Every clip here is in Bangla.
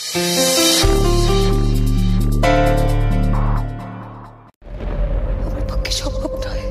আমার পক্ষে সম্ভব নয়।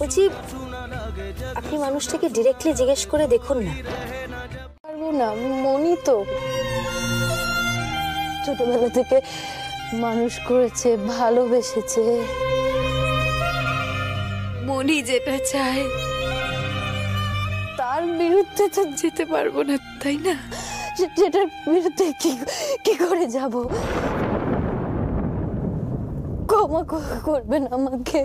বলছি, আপনি মানুষটাকে ডিরেক্টলি জিজ্ঞেস করে দেখুন না। পারবো না, মনি তো ছোটবেলা থেকে মানুষ করেছে, ভালোবেসেছে। মনি যেটা চায় তার বিরুদ্ধে তো যেতে পারবো না, তাই না? যেটার বিরুদ্ধে কি করে যাব? ক্ষমা করবেন আমাকে।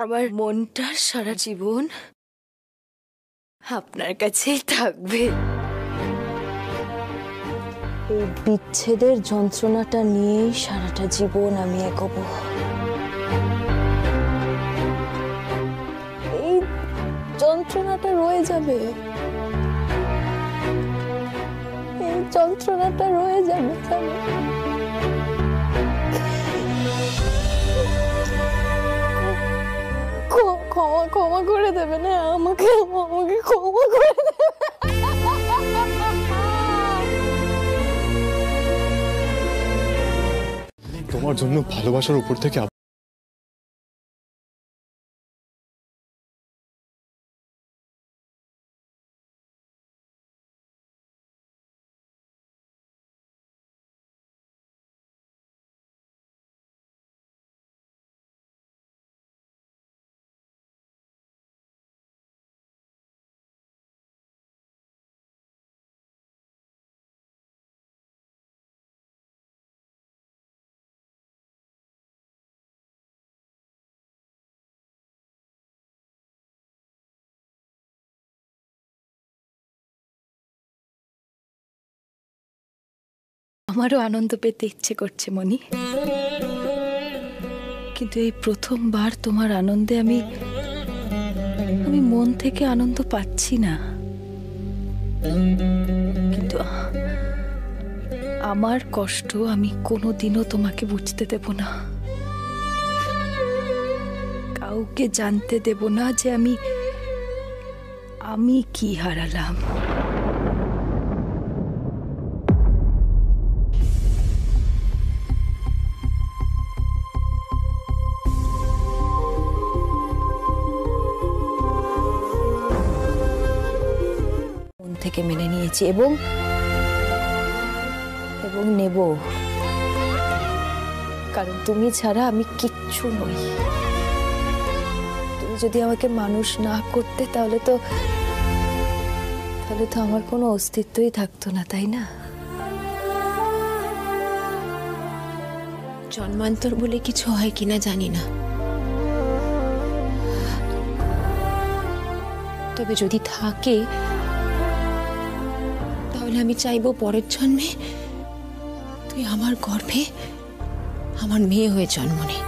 আমার মনটা সারা জীবন আপনার কাছেই থাকবে। এই বিচ্ছেদের যন্ত্রণাটা নিয়েই সারাটা জীবন আমি এগোবো। এই যন্ত্রণাটা রয়ে যাবে, এই যন্ত্রণাটা রয়ে যাবে। ক্ষমা করে দেবে না আমাকে, ক্ষমা করে দেবে। তোমার জন্য ভালোবাসার উপর থেকে আমারও আনন্দ পেতে ইচ্ছে করছে মনি, কিন্তু এই প্রথমবার তোমার আনন্দে আমি মন থেকে আনন্দ পাচ্ছি না। কিন্তু আমার কষ্ট আমি কোনোদিনও তোমাকে বুঝতে দেব না, কাউকে জানতে দেব না যে আমি কি হারালাম। থেকে মেনে নিয়েছি এবং নেব, কারণ তুমি ছাড়া আমি কিচ্ছু নই। তুমি যদি আমাকে মানুষ না করতে তাহলে তো আমার কোনো অস্তিত্বই থাকতো না, তাই না? জন্মান্তর বলে কিছু হয় কিনা জানি না, তবে যদি থাকে তাহলে আমি চাইবো পরের জন্মে তুই আমার গর্ভে আমার মেয়ে হয়ে জন্ম নে।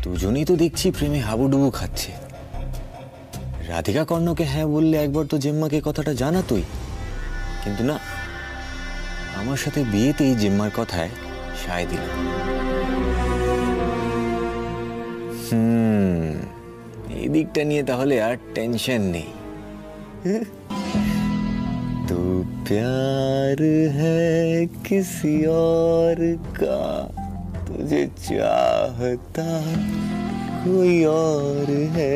দুজনেই তো দেখছি প্রেমে হাবুডুবু খাচ্ছে। রাধিকা কর্ণকে হ্যাঁ বললে একবার তো জেম্মাকে কথাটা জানাতোই, কিন্তু না, আমার সাথে বিয়েতেই জেম্মার কথায় সায় দিল। এই দিকটা নিয়ে তাহলে আর টেনশন নেই। तू प्यार है किसी और का, तुझे चाहता कोई और है।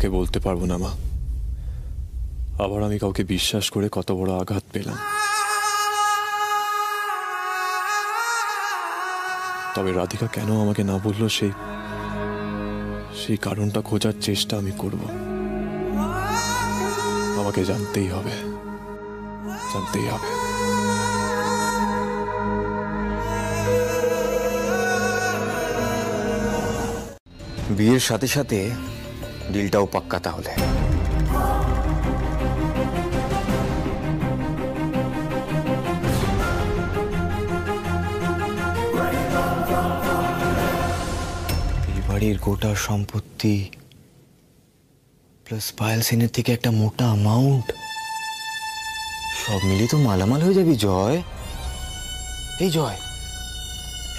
তোমাকে বলতে পারবো না মা, আবার আমি কাউকে বিশ্বাস করে কত বড় আঘাত পেলাম। তবে রাধিকা কেন আমাকে না বললো সেই কারণটা খোঁজার চেষ্টা আমি করব। আমাকে জানতেই হবে, জানতেই হবে। বিয়ের সাথে সাথে ডিলটাও পাক্কা তাহলে। এই বাড়ির গোটা সম্পত্তি প্লাস পায়েল সেনের থেকে একটা মোটা অ্যামাউন্ট, সব মিলিয়ে তো মালামাল হয়ে যাবি জয়। এই জয়,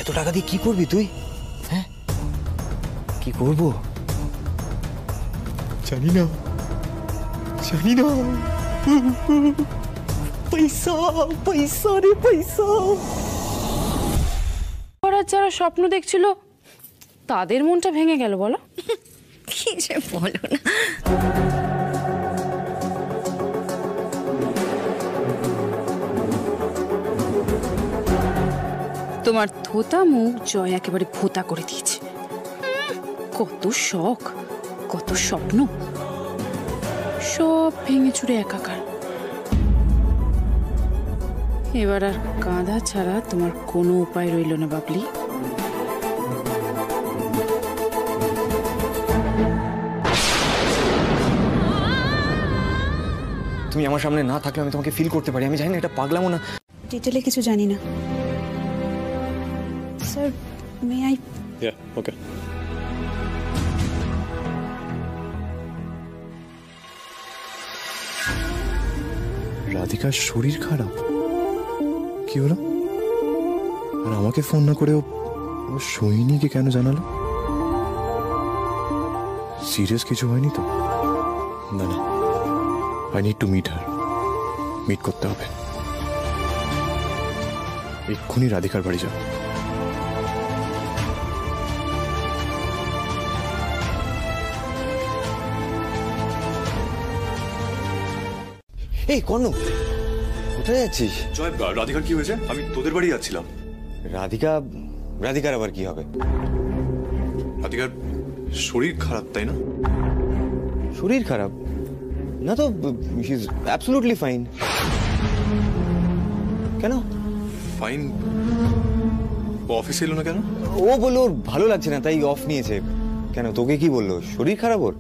এত টাকা দিয়ে কি করবি তুই? হ্যাঁ, কি করবো জানি না, জানি না। পয়সা, পয়সা রে পয়সা। ওরা যারা স্বপ্ন দেখছিল তাদের মনটা ভেঙে গেল বলো। কি যে বলো না। তোমার থোতা মুখ জয় একেবারে ভোতা করে দিয়েছে। কত শখ, কত স্বপ্ন, সব ভেঙে চুরে একাকার। এবার আর কাঁদা ছাড়া তোমার কোনো উপায় রইল না বাবলি। তুমি আমার সামনে না থাকলে আমি তোমাকে ফিল করতে পারি। আমি জানি না এটা পাগলামো না। ডিটেলে কিছু জানি না স্যার। May I? ওকে। রাধিকার শরীর খারাপ? কি হলো? আর আমাকে ফোন না করে ও সোহিনীকে কেন জানালো? সিরিয়াস কিছু হয়নি তো? না না, I need to meet her. Meet করতে হবে। এক্ষুনি রাধিকার বাড়ি যাবো। এই কর্ণ, কোথায় যাচ্ছিস? জয়, রাধিকার কি হয়েছে? আমি তোদের বাড়ি যাচ্ছিলাম। রাধিকার আবার কি হবে? রাধিকার শরীর খারাপ, তাই না? শরীর খারাপ না তো, শি ইজ অ্যাবসলিউটলি ফাইন। কেন ফাইন? ও অফিসে এলো না কেন? ও বললো ওর ভালো লাগছে না তাই অফ নিয়েছে। কেন, তোকে কি বললো? শরীর খারাপ ওর?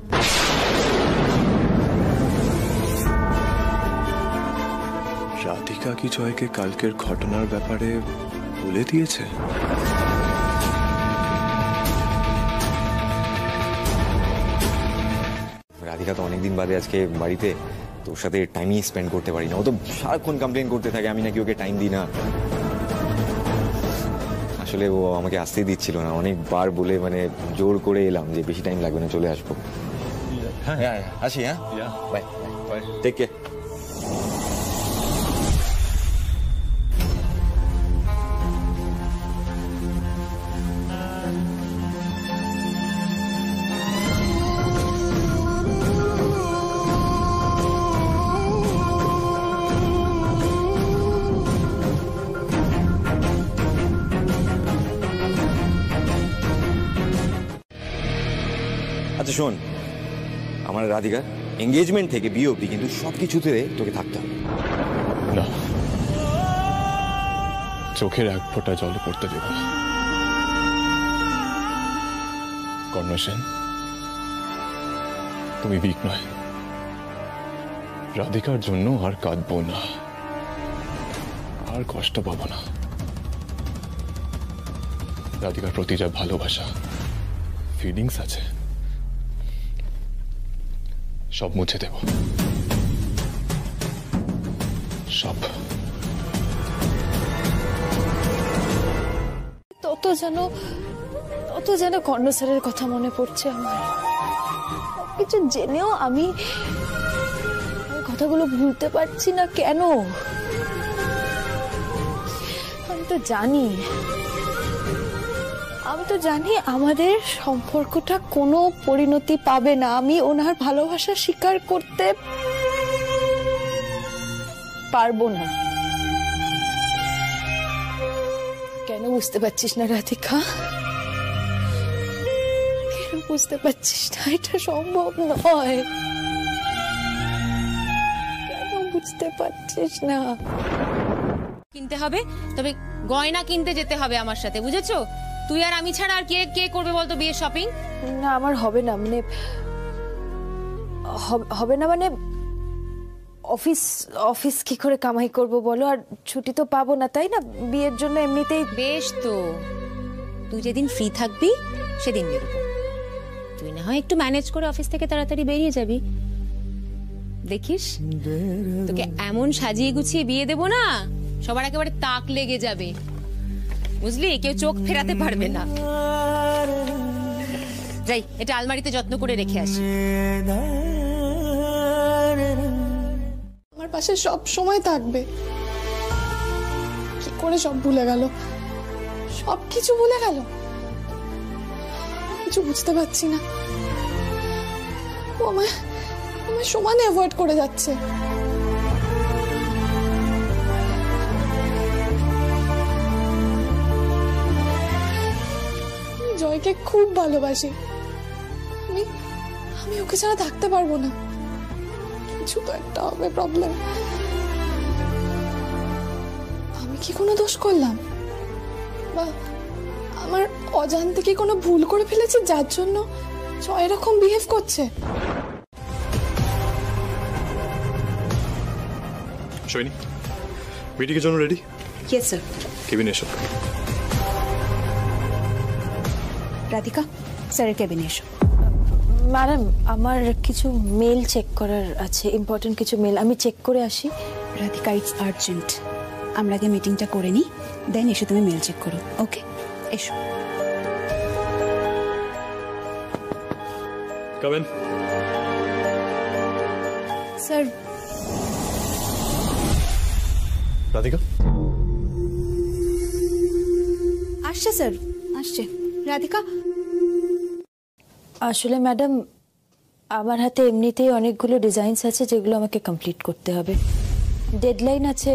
রাধিকা কি জয়কে কালকের ঘটনার ব্যাপারে বলে দিয়েছে? রাধিকা তো অনেকদিন বাদে আজকে বাড়িতে, তোর সাথে টাইমই স্পেন্ড করতে পারি না। ও তো সারাক্ষণ কমপ্লেন করতে থাকে আমি নাকি ওকে টাইম দিই না। আসলে ও আমাকে আসতেই দিচ্ছিল না, অনেকবার বলে মানে জোর করে এলাম যে বেশি টাইম লাগবে না, চলে আসবো। হ্যাঁ আসি। হ্যাঁ, বাই বাই, টেক কেয়ার। আচ্ছা শোন, আমার রাধিকার এঙ্গেজমেন্ট থেকে বিয়ে অবধি কিন্তু সবকিছুতে তোকে থাকতে হবে। না, চোখের এক ফোঁটা জলে পড়তে দেব না। কর্ণ সেন, তুমি উইক নয়। রাধিকার জন্য আর কাঁদবো না, আর কষ্ট পাবো না। রাধিকার প্রতি যা ভালোবাসা, ফিলিংস আছে, সব মুছে দেব, সব। তত যেন কর্ণ স্যারের কথা মনে পড়ছে আমার। কিছু জেনেও আমি কথাগুলো ভুলতে পারছি না কেন? আমি তো জানি আমি তো জানি আমাদের সম্পর্কটা কোনো পরিণতি পাবে না। আমি ওনার ভালোবাসা স্বীকার করতে পারবো না। কেন বুঝতে পারছিস না রাধিকা? কেন বুঝতে পারছিস না এটা সম্ভব নয়? কেন বুঝতে পারছিস না? কিনতে হবে, তবে গয়না কিনতে যেতে হবে আমার সাথে, বুঝেছো? তুই আর আমি ছাড়া আর কে কে করবে বলতো বিয়ের শপিং? না আমার হবে না, মানে হবে না, মানে অফিস কি করে কামাই করব বলো? আর ছুটি তো পাবো না, তাই না? বিয়ের জন্য এমনিতেই। বেশ তো, তুই যেদিন ফ্রি থাকবি সেদিন বেরোবো। তুই না হয় একটু ম্যানেজ করে অফিস থেকে তাড়াতাড়ি বেরিয়ে যাবি। দেখিস তোকে এমন সাজিয়ে গুছিয়ে বিয়ে দেবো না, সবার একেবারে তাক লেগে যাবে, বুঝলি? কেউ চোখ ফেরাতে পারবে না। যাই, এটা আলমারিতে যত্ন করে রেখে আসি। আমার পাশে সব সময় থাকবে। কি করে সব ভুলে গেল? সব কিছু ভুলে গেল, কিছু বুঝতে পারছি না। ও আমায় সমানে অ্যাভয়েড করে যাচ্ছে। জয়কে খুব ভালোবাসি আমি ওকে ছাড়া থাকতে পারবো না। কিছু তো একটা হবে প্রবলেম। আমি কি কোনো দোষ করলাম, বা আমার অজান্তে কি কোনো ভুল করে ফেলেছি যার জন্য জয় এরকম বিহেভ করছে? সৈনী, মিটিংয়ের জন্য রেডি? Yes sir. কেবিনে এসো। রাধিকা, স্যারের কেবিনে এসো। ম্যাডাম, আমার কিছু মেল চেক করার আছে, ইম্পর্টেন্ট কিছু মেল। আমি চেক করে আসি। Radhika, it's urgent. আমরা আগে মিটিংটা করে নিই, দেন এসে তুমি মেল চেক করো। ওকে, এসো। Come in. স্যার। রাধিকা আসছে স্যার, আসছে। রাধিকা, আসলে ম্যাডাম আমার হাতে এমনিতেই অনেকগুলো ডিজাইনস আছে যেগুলো আমাকে কমপ্লিট করতে হবে। ডেডলাইন আছে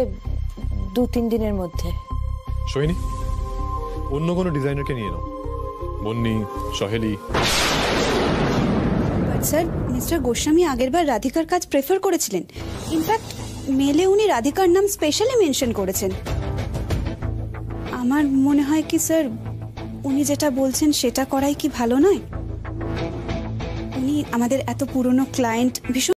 2-3 দিনের মধ্যে। সৈনী, অন্য কোনো ডিজাইনারকে নিয়ে নাও, Bonni, Saheli. But sir, mister Goswami আগেরবার রাধিকার কাজ প্রেফার করেছিলেন। ইনফ্যাক্ট মেলে উনি রাধিকার নাম স্পেশালি মেনশন করেছেন। আমার মনে হয় কি স্যার, উনি যেটা বলছেন সেটা করাই কি ভালো নয়? উনি আমাদের এত পুরনো ক্লায়েন্ট, ভীষণ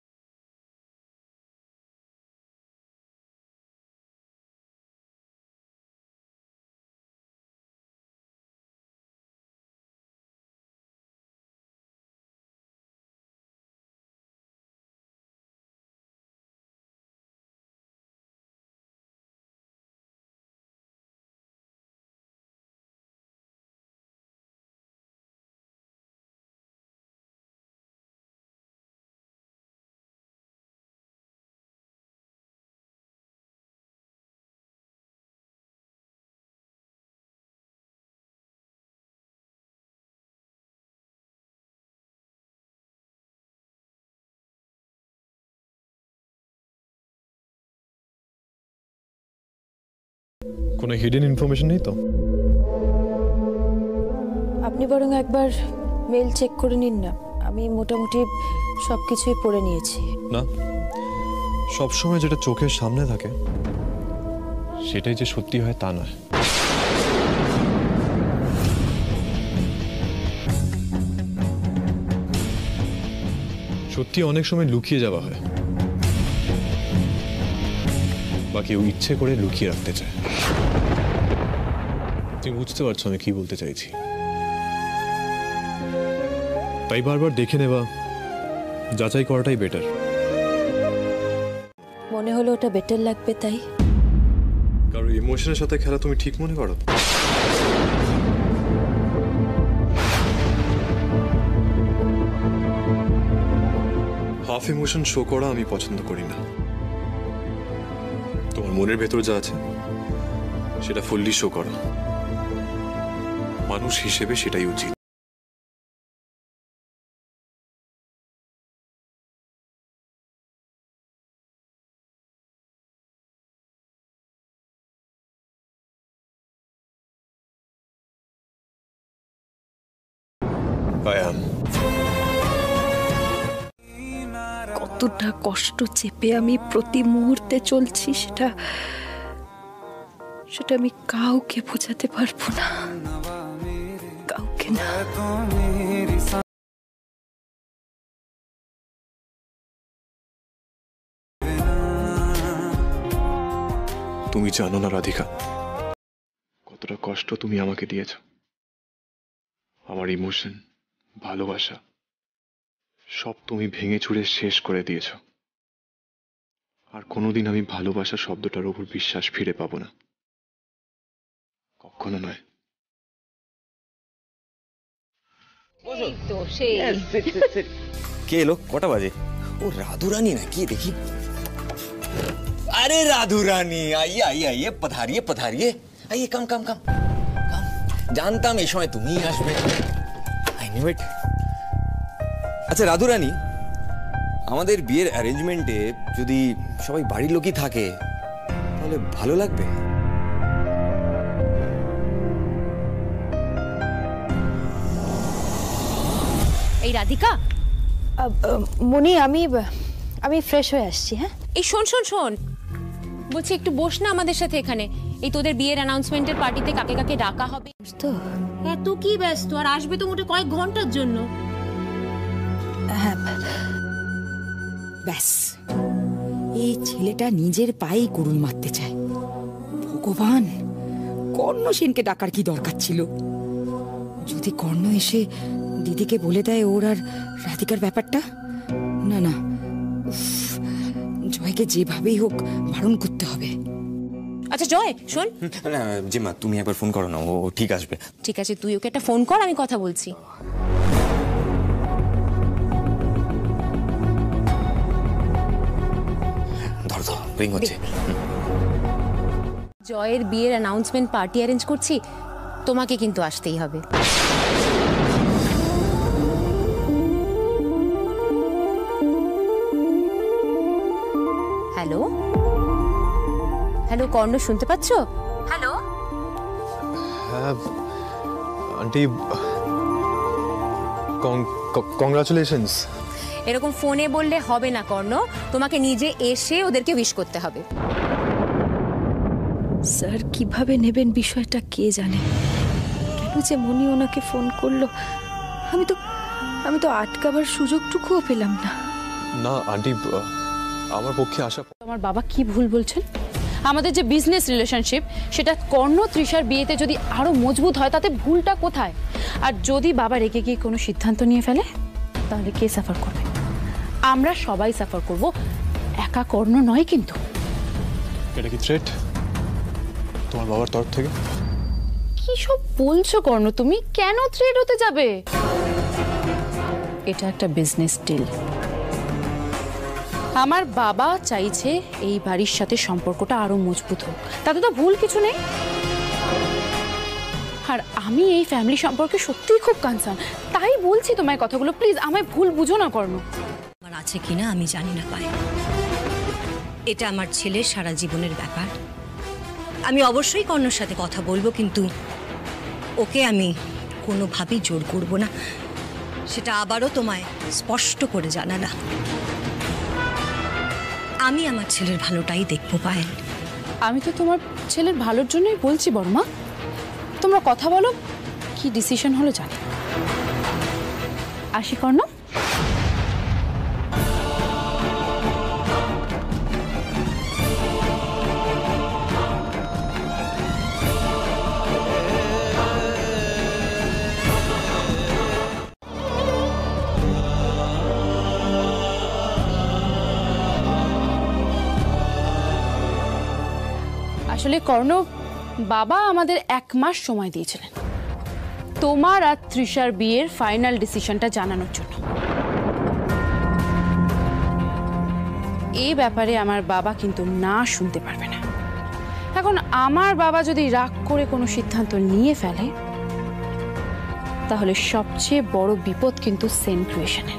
কোনো হিডেন ইনফরমেশন নেই তো? আপনি বরং একবার মেল চেক করে নিন না। আমি মোটামুটি সবকিছুই পড়ে নিয়েছি। না, সবসময় যেটা চোখের সামনে থাকে সেটাই যে সত্যি হয় তা নয়। সত্যি অনেক সময় লুকিয়ে যাওয়া হয়, বা কেউ ইচ্ছে করে লুকিয়ে রাখতে চায়। তুমি বুঝতে পারছো আমি কি বলতে চাইছি? তাই বারবার দেখে নেওয়া, যাচাই করাটাই বেটার। মনে হলো ওটা বেটার লাগবে তাই। কারণ ইমোশনের সাথে খেলা তুমি ঠিক মনে করো? হাফ ইমোশন শো করা আমি পছন্দ করি না। তোমার মনের ভেতর যা আছে সেটা ফুললি শো করো। মানুষ হিসেবে সেটাই উচিত। কতটা কষ্ট চেপে আমি প্রতি মুহূর্তে চলছি সেটা আমি কাউকে বোঝাতে পারবো না, কাউকে না। তুমি জানো না রাধিকা, কতটা কষ্ট তুমি আমাকে দিয়েছ। আমার ইমোশন, ভালোবাসা সব তুমি ভেঙে চুরে শেষ করে দিয়েছ। আর কোনোদিন আমি ভালোবাসা শব্দটার উপর বিশ্বাস ফিরে পাবো না, কখনো নয়। কে এলো? কটা বাজে? ও রাধু রানী না কি দেখি। अरे राधू रानी आइए आइए आइए, पधारिए पधारिए, आइए कम कम कम कम। जानता मैं समय तुम ही आसबे, आई न्यू इट। আচ্ছা রাধু রানী, আমাদের বিয়ের অ্যারেঞ্জমেন্টে যদি সবাই বাড়ির লোকই থাকে তাহলে ভালো লাগবে। এই রাধিকা, মনি, আমি ফ্রেশ হয়ে আসছি। হ্যাঁ, এই শোন শোন শোন, বলছি একটু বস না আমাদের সাথে এখানে। এই তোদের বিয়ের অ্যানাউন্সমেন্টের পার্টিতে কাকে কাকে ডাকা হবে? তো এত কি ব্যস্ত? আর আসবে তো মোটে কয়েক ঘন্টার জন্য। হ্যাঁ, ব্যাস, এই ছেলেটা নিজের পায়েই কুড়ুল মারতে চায়। ভগবান, কর্ণ সেনকে ডাকার কি দরকার ছিল? যদি কর্ণ এসে দিদিকে বলে দেয় ওর আর রাধিকার ব্যাপারটা, না না, জয়কে যেভাবেই হোক বারণ করতে হবে। আচ্ছা জয় শোন না জিম্মা, তুমি একবার ফোন করো না, ও ঠিক আসবে। ঠিক আছে, তুই ওকে একটা ফোন কর, আমি কথা বলছি। ধর ধর, রিং হচ্ছে। জয়ের বিয়ের অ্যানাউন্সমেন্ট পার্টি অ্যারেঞ্জ করছি, তোমাকে কিন্তু আসতেই হবে। হ্যালো হ্যালো, কর্ণ শুনতে পাচ্ছ? হ্যালো হ্যাঁ আন্টি, কংগ্রাচুলেশনস। এরকম ফোনে বললে হবে না কর্ণ, তোমাকে নিজে এসে ওদেরকে উইশ করতে হবে। স্যার কিভাবে নেবেন বিষয়টা কে জানে। কেন যে মনি ওনাকে ফোন করলো, আমি তো আটকাবার সুযোগটুকুও পেলাম না। না আন্টি, আমার পক্ষে আসা। আমার বাবা কি ভুল বলছেন? আমাদের যে বিজনেস রিলেশনশিপ, সেটা কর্ণ তৃষার বিয়েতে যদি আরো মজবুত হয়, তাতে ভুলটা কোথায়? আর যদি বাবা রেগে গিয়ে কোনো সিদ্ধান্ত নিয়ে ফেলে, তাহলে কে সাফার করবে? আমরা সবাই সাফার করব, একা কর্ণ নয় কিন্তু। এটা কি থ্রেট তোমার বাবার তরফ থেকে? কি সব বলছো কর্ণ তুমি? কেন থ্রেট হতে যাবে? এটা একটা বিজনেস ডিল। আমার বাবা চাইছে এই বাড়ির সাথে সম্পর্কটা আরো মজবুত হোক, তাতে তো ভুল কিছু নেই। আর আমি এই ফ্যামিলি সম্পর্কে সত্যিই খুব কনসার্ন, তাই বলছি তোমায় কথাগুলো। প্লিজ আমায় ভুল বুঝো না কর্ণ। আমার আছে কিনা আমি জানি না পাই, এটা আমার ছেলের সারা জীবনের ব্যাপার। আমি অবশ্যই কর্ণর সাথে কথা বলবো, কিন্তু ওকে আমি কোনোভাবেই জোর করব না, সেটা আবারও তোমায় স্পষ্ট করে জানালাম। আমি আমার ছেলের ভালোটাই দেখবো পায়েল। আমি তো তোমার ছেলের ভালোর জন্যই বলছি বর্মা। তোমরা কথা বলো, কি ডিসিশন হলো জানি। আসি কর্ণ। আসলে কর্ণ, বাবা আমাদের 1 মাস সময় দিয়েছিলেন তোমার আর তৃষার বিয়ের ফাইনাল ডিসিশনটা জানানোর জন্য। এই ব্যাপারে আমার বাবা কিন্তু না শুনতে পারবে না। এখন আমার বাবা যদি রাগ করে কোনো সিদ্ধান্ত নিয়ে ফেলে, তাহলে সবচেয়ে বড় বিপদ কিন্তু সেন ক্রিয়েশনে।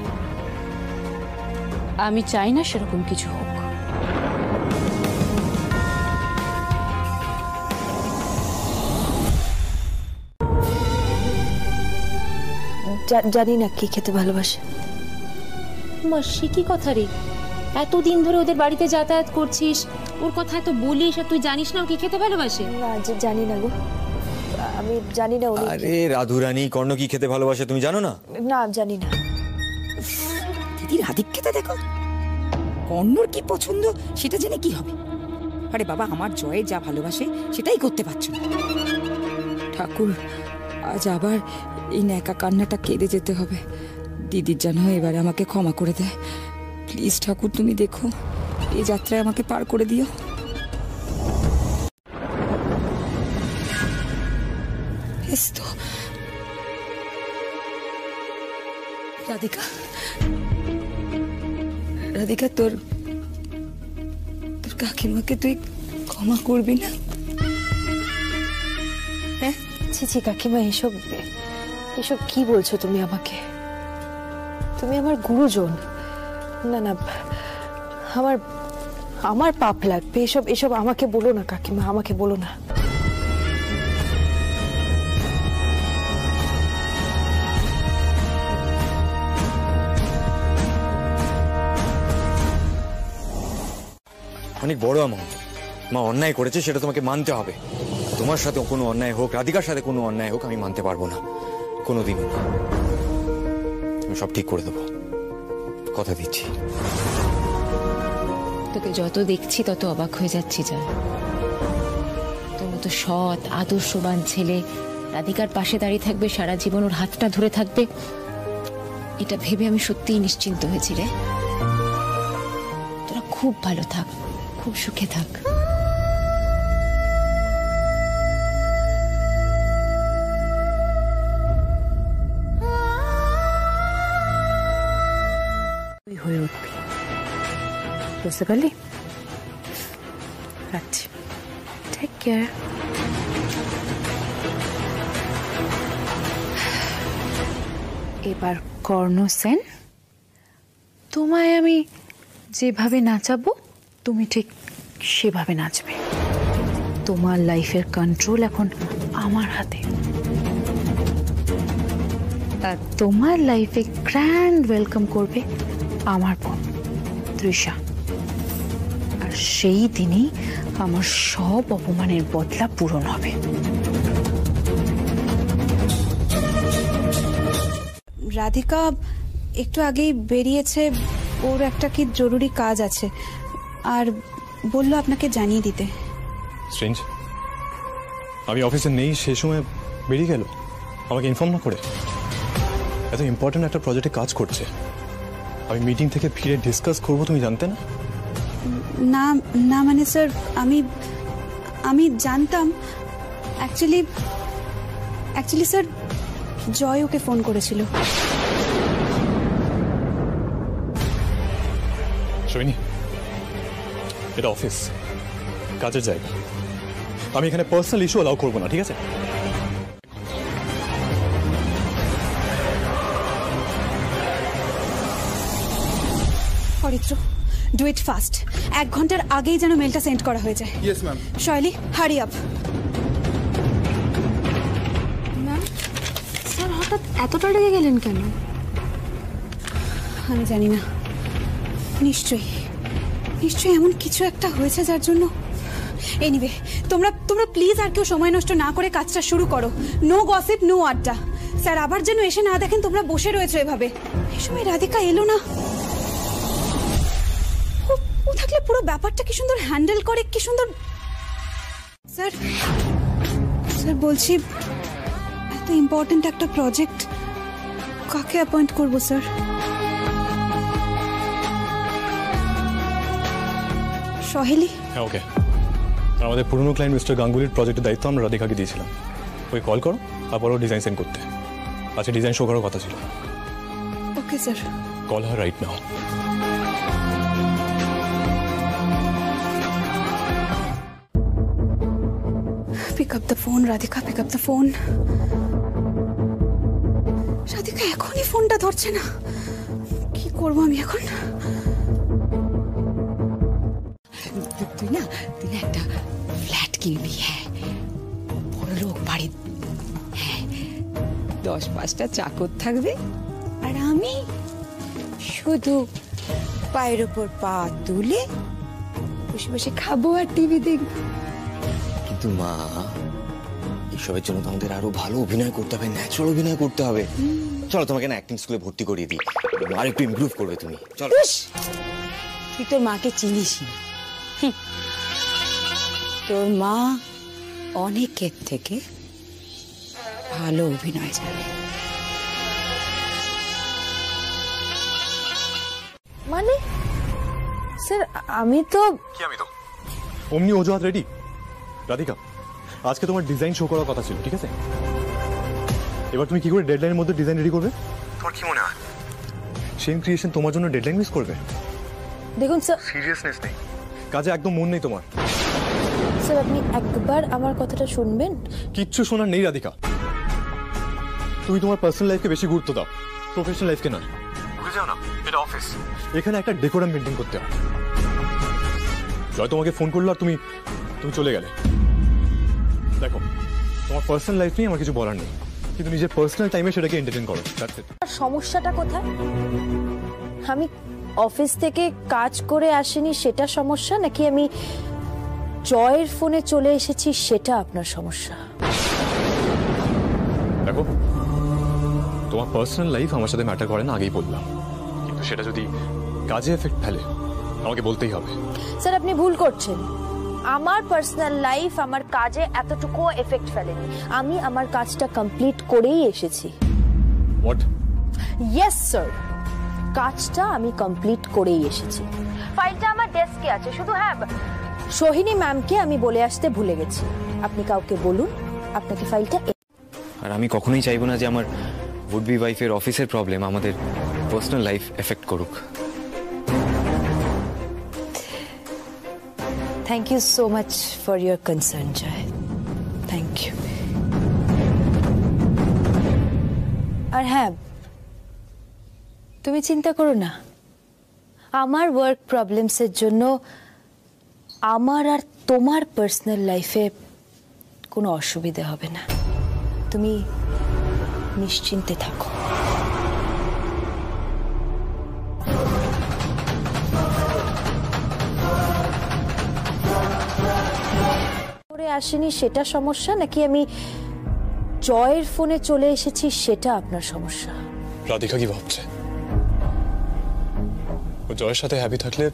আমি চাই না সেরকম কিছু হোক। জানি না কি খেতে ভালোবাসে। সে কি কথা রে? এতদিন ধরে ওদের বাড়িতে যাতায়াত করছিস, ওর কথা এত বলিস, আর তুই জানিস না ও কি খেতে ভালোবাসে? না, জানি না গো, আমি জানি না। আরে রাধুরানী, কর্ণ কি খেতে ভালোবাসে তুমি জানো না? না, জানি না। দিদি রাধিক খেতে দেখো, কর্ণর কি পছন্দ সেটা জেনে কি হবে? আরে বাবা, আমার জয়ে যা ভালোবাসে সেটাই করতে পারছো না। ঠাকুর, আজ আবার এই ন্যাকা কান্নাটা কেঁদে যেতে হবে। দিদির যেন এবারে আমাকে ক্ষমা করে দেয়। প্লিজ ঠাকুর, তুমি দেখো, এই যাত্রায় আমাকে পার করে দিও। তো রাধিকা, রাধিকা, তোর কাকিমাকে তুই ক্ষমা করবি না? হ্যাঁ, ছি কাকিমা, এসব কি বলছো তুমি আমাকে? তুমি আমার গুরুজন। না না, আমার পাপ লাগবে। এসব আমাকে বলো না কাকিমা, আমাকে বলো না। অনেক বড় অ্যামাউন্ট। মা অন্যায় করেছে, সেটা তোমাকে মানতে হবে। তোমার সাথে কোনো অন্যায় হোক, রাধিকার সাথে কোনো অন্যায় হোক, আমি মানতে পারবো না কোনোদিনও না। আমি সব ঠিক করে দেবো, কথা দিচ্ছি। তোকে যত দেখছি তত অবাক হয়ে যাচ্ছি। যা তোর মতো সৎ আদর্শবান ছেলে রাধিকার পাশে দাঁড়িয়ে থাকবে, সারা জীবন ওর হাতটা ধরে থাকবে, এটা ভেবে আমি সত্যিই নিশ্চিন্ত হয়েছি রে। তোরা খুব ভালো থাক, খুব সুখে থাক। হয়ে উঠবি, বুঝতে পারলি? আচ্ছা, টেক কেয়ার। এবার কর্ণ সেন, তোমায় আমি যেভাবে নাচাবো তুমি ঠিক সেভাবে নাচবে। তোমার লাইফের কন্ট্রোল এখন আমার হাতে। আর তোমার লাইফে গ্র্যান্ড ওয়েলকাম করবে আমার বোন তৃষা। আর সেই দিনই আমার সব অপমানের বদলা পূরণ হবে। রাধিকা একটু আগেই বেরিয়েছে, ওর একটা কি জরুরি কাজ আছে, আর বললো আপনাকে জানিয়ে দিতে। স্ট্রেঞ্জ, আমি অফিসে নেই সে সময় বেরিয়ে গেল আমাকে ইনফর্ম না করে। এত ইম্পর্টেন্ট একটা প্রজেক্টে কাজ করছে, আমি মিটিং থেকে ফিরে ডিসকাস করবো, তুমি জানতে না? না না, মানে স্যার, আমি জানতাম। অ্যাকচুয়ালি স্যার, জয় ওকে ফোন করেছিল। সৈনী, এটা অফিস, কাজের জায়গা। আমি এখানে পার্সোনাল ইস্যু অ্যালাউ করবো না, ঠিক আছে? পবিত্র, ডু ইট ফাস্ট। 1 ঘন্টার আগেই যেন মেলটা সেন্ড করা হয়ে যায়। Yes ma'am. শৈলী, হারি আপ। ম্যাম, স্যার হঠাৎ এতটা রেগে গেলেন কেন? আমি জানি না, নিশ্চয়ই এমন কিছু একটা হয়েছে যার জন্য। এনিওয়ে, তোমরা প্লিজ আর কেউ সময় নষ্ট না করে কাজটা শুরু করো। নো গসিপ, নো আড্ডা। স্যার আবার যেন এসে না দেখেন তোমরা বসে রয়েছো এভাবে। এই সময় রাধিকা এলো না, ও থাকলে পুরো ব্যাপারটা কি সুন্দর হ্যান্ডেল করে, কি সুন্দর। স্যার বলছি, এত ইম্পর্টেন্ট একটা প্রজেক্ট কাকে অ্যাপয়েন্ট করবো স্যার? সহেলি? হ্যাঁ, ওকে। আমাদের পুরনো ক্লায়েন্ট মিস্টার গাঙ্গুলির প্রজেক্টের দায়িত্ব আমরা রাধিকাকে দিয়েছিলাম। ওই কল করো, তারপরও ডিজাইন সেন্ড করতে। আচ্ছা, ডিজাইন শো করার কথা ছিল। Okay sir. Call her right now. Pick up the phone, Radhika, pick up the phone. Radhika এখনই ফোনটা ধরছে না, কি করব আমি এখন? তুই না একটা ফ্ল্যাট কিনবি। হ্যাঁ, বড় লোক বাড়ি। হ্যাঁ, 10-5টা চাকর থাকবে, আর আমি শুধু পায়ের ওপর পা তুলে বসে বসে খাবো আর টিভি দেখবো। কিন্তু মা, এসবের জন্য তো আমাদের আরো ভালো অভিনয় করতে হবে, ন্যাচারাল অভিনয় করতে হবে। চলো তোমাকে না অ্যাক্টিং স্কুলে ভর্তি করিয়ে দিই, আর একটু ইমপ্রুভ করবে তুমি। চলো। তুই তোর মাকে চিনিস না। তোর মা অনেকের থেকে ভালো অভিনয় জানে। মানে স্যার আমি তো অমনি অজুহাত রেডি? রাধিকা, আজকে তোমার ডিজাইন শো করার কথা ছিল, ঠিক আছে? এবার তুমি কি করে ডেডলাইনের মধ্যে ডিজাইন রেডি করবে? তোমার কি মনে হয় সেম ক্রিয়েশন তোমার জন্য ডেডলাইন মিস করবে? দেখুন স্যার, সিরিয়াসনেস নেই কাজে, একদম মন নেই তোমার। স্যার আপনি একবার আমার কথাটা শুনবেন? কিচ্ছু শোনার নেই রাধিকা, তুমি তোমার পার্সোনাল লাইফকে বেশি গুরুত্ব দাও, প্রফেশনাল লাইফকে না। ভুলে যাও না, এটা অফিস, এখানে একটা ডেকোরাম মেনটেন করতে হয়। জয় তোমাকে ফোন করলো আর তুমি চলে গেলে। দেখো, তোমার পার্সোনাল লাইফ নিয়ে আমার কিছু বলার নেই, কিন্তু নিজের পার্সোনাল টাইমে সেটাকে এন্টারটেইন করো। That's it. সমস্যাটা কোথায়? আমি অফিস থেকে কাজ করে আসিনি সেটা সমস্যা, নাকি আমি জয়ের ফোনে চলে এসেছি সেটা আপনার সমস্যা? দেখো, তোমার পার্সোনাল লাইফ আমার সাথে ম্যাটার করে না, আগেই বললাম, কিন্তু সেটা যদি কাজে এফেক্ট ফেলে আমাকে বলতেই হবে। স্যার আপনি ভুল করছেন, আমার পার্সোনাল লাইফ আমার কাজে এতটুকু এফেক্ট ফেলেনি। আমি আমার কাজটা কমপ্লিট করেই এসেছি। হোয়াট? ইয়েস স্যার, কাজটা আমি কমপ্লিট করেই এসেছি। ফাইলটা আমার ডেস্কে আছে, শুধু হ্যাঁ সোহিনী ম্যামকে আমি বলে আসতে ভুলে গেছি। আপনি কাউকে বলুন আপনাকে ফাইলটা। আর আমি কখনোই চাইবো না যে আমার উড বি ওয়াইফের অফিসের প্রবলেম আমাদের পার্সোনাল লাইফ এফেক্ট করুক। Thank you so much for your concern Joy, thank you. আর হ্যাঁ, তুমি চিন্তা করো না, আমার ওয়ার্ক প্রবলেমসের জন্য আমার আর তোমার পার্সোনাল লাইফে কোনো অসুবিধা হবে না, তুমি নিশ্চিন্তে থাকো। করে আসিনি সেটা সমস্যা, নাকি আমি জয়ের ফোনে চলে এসেছি সেটা আপনার সমস্যা? রাধিকা কি ভাবছে? ও জয়ের সাথে হ্যাপি থাকলে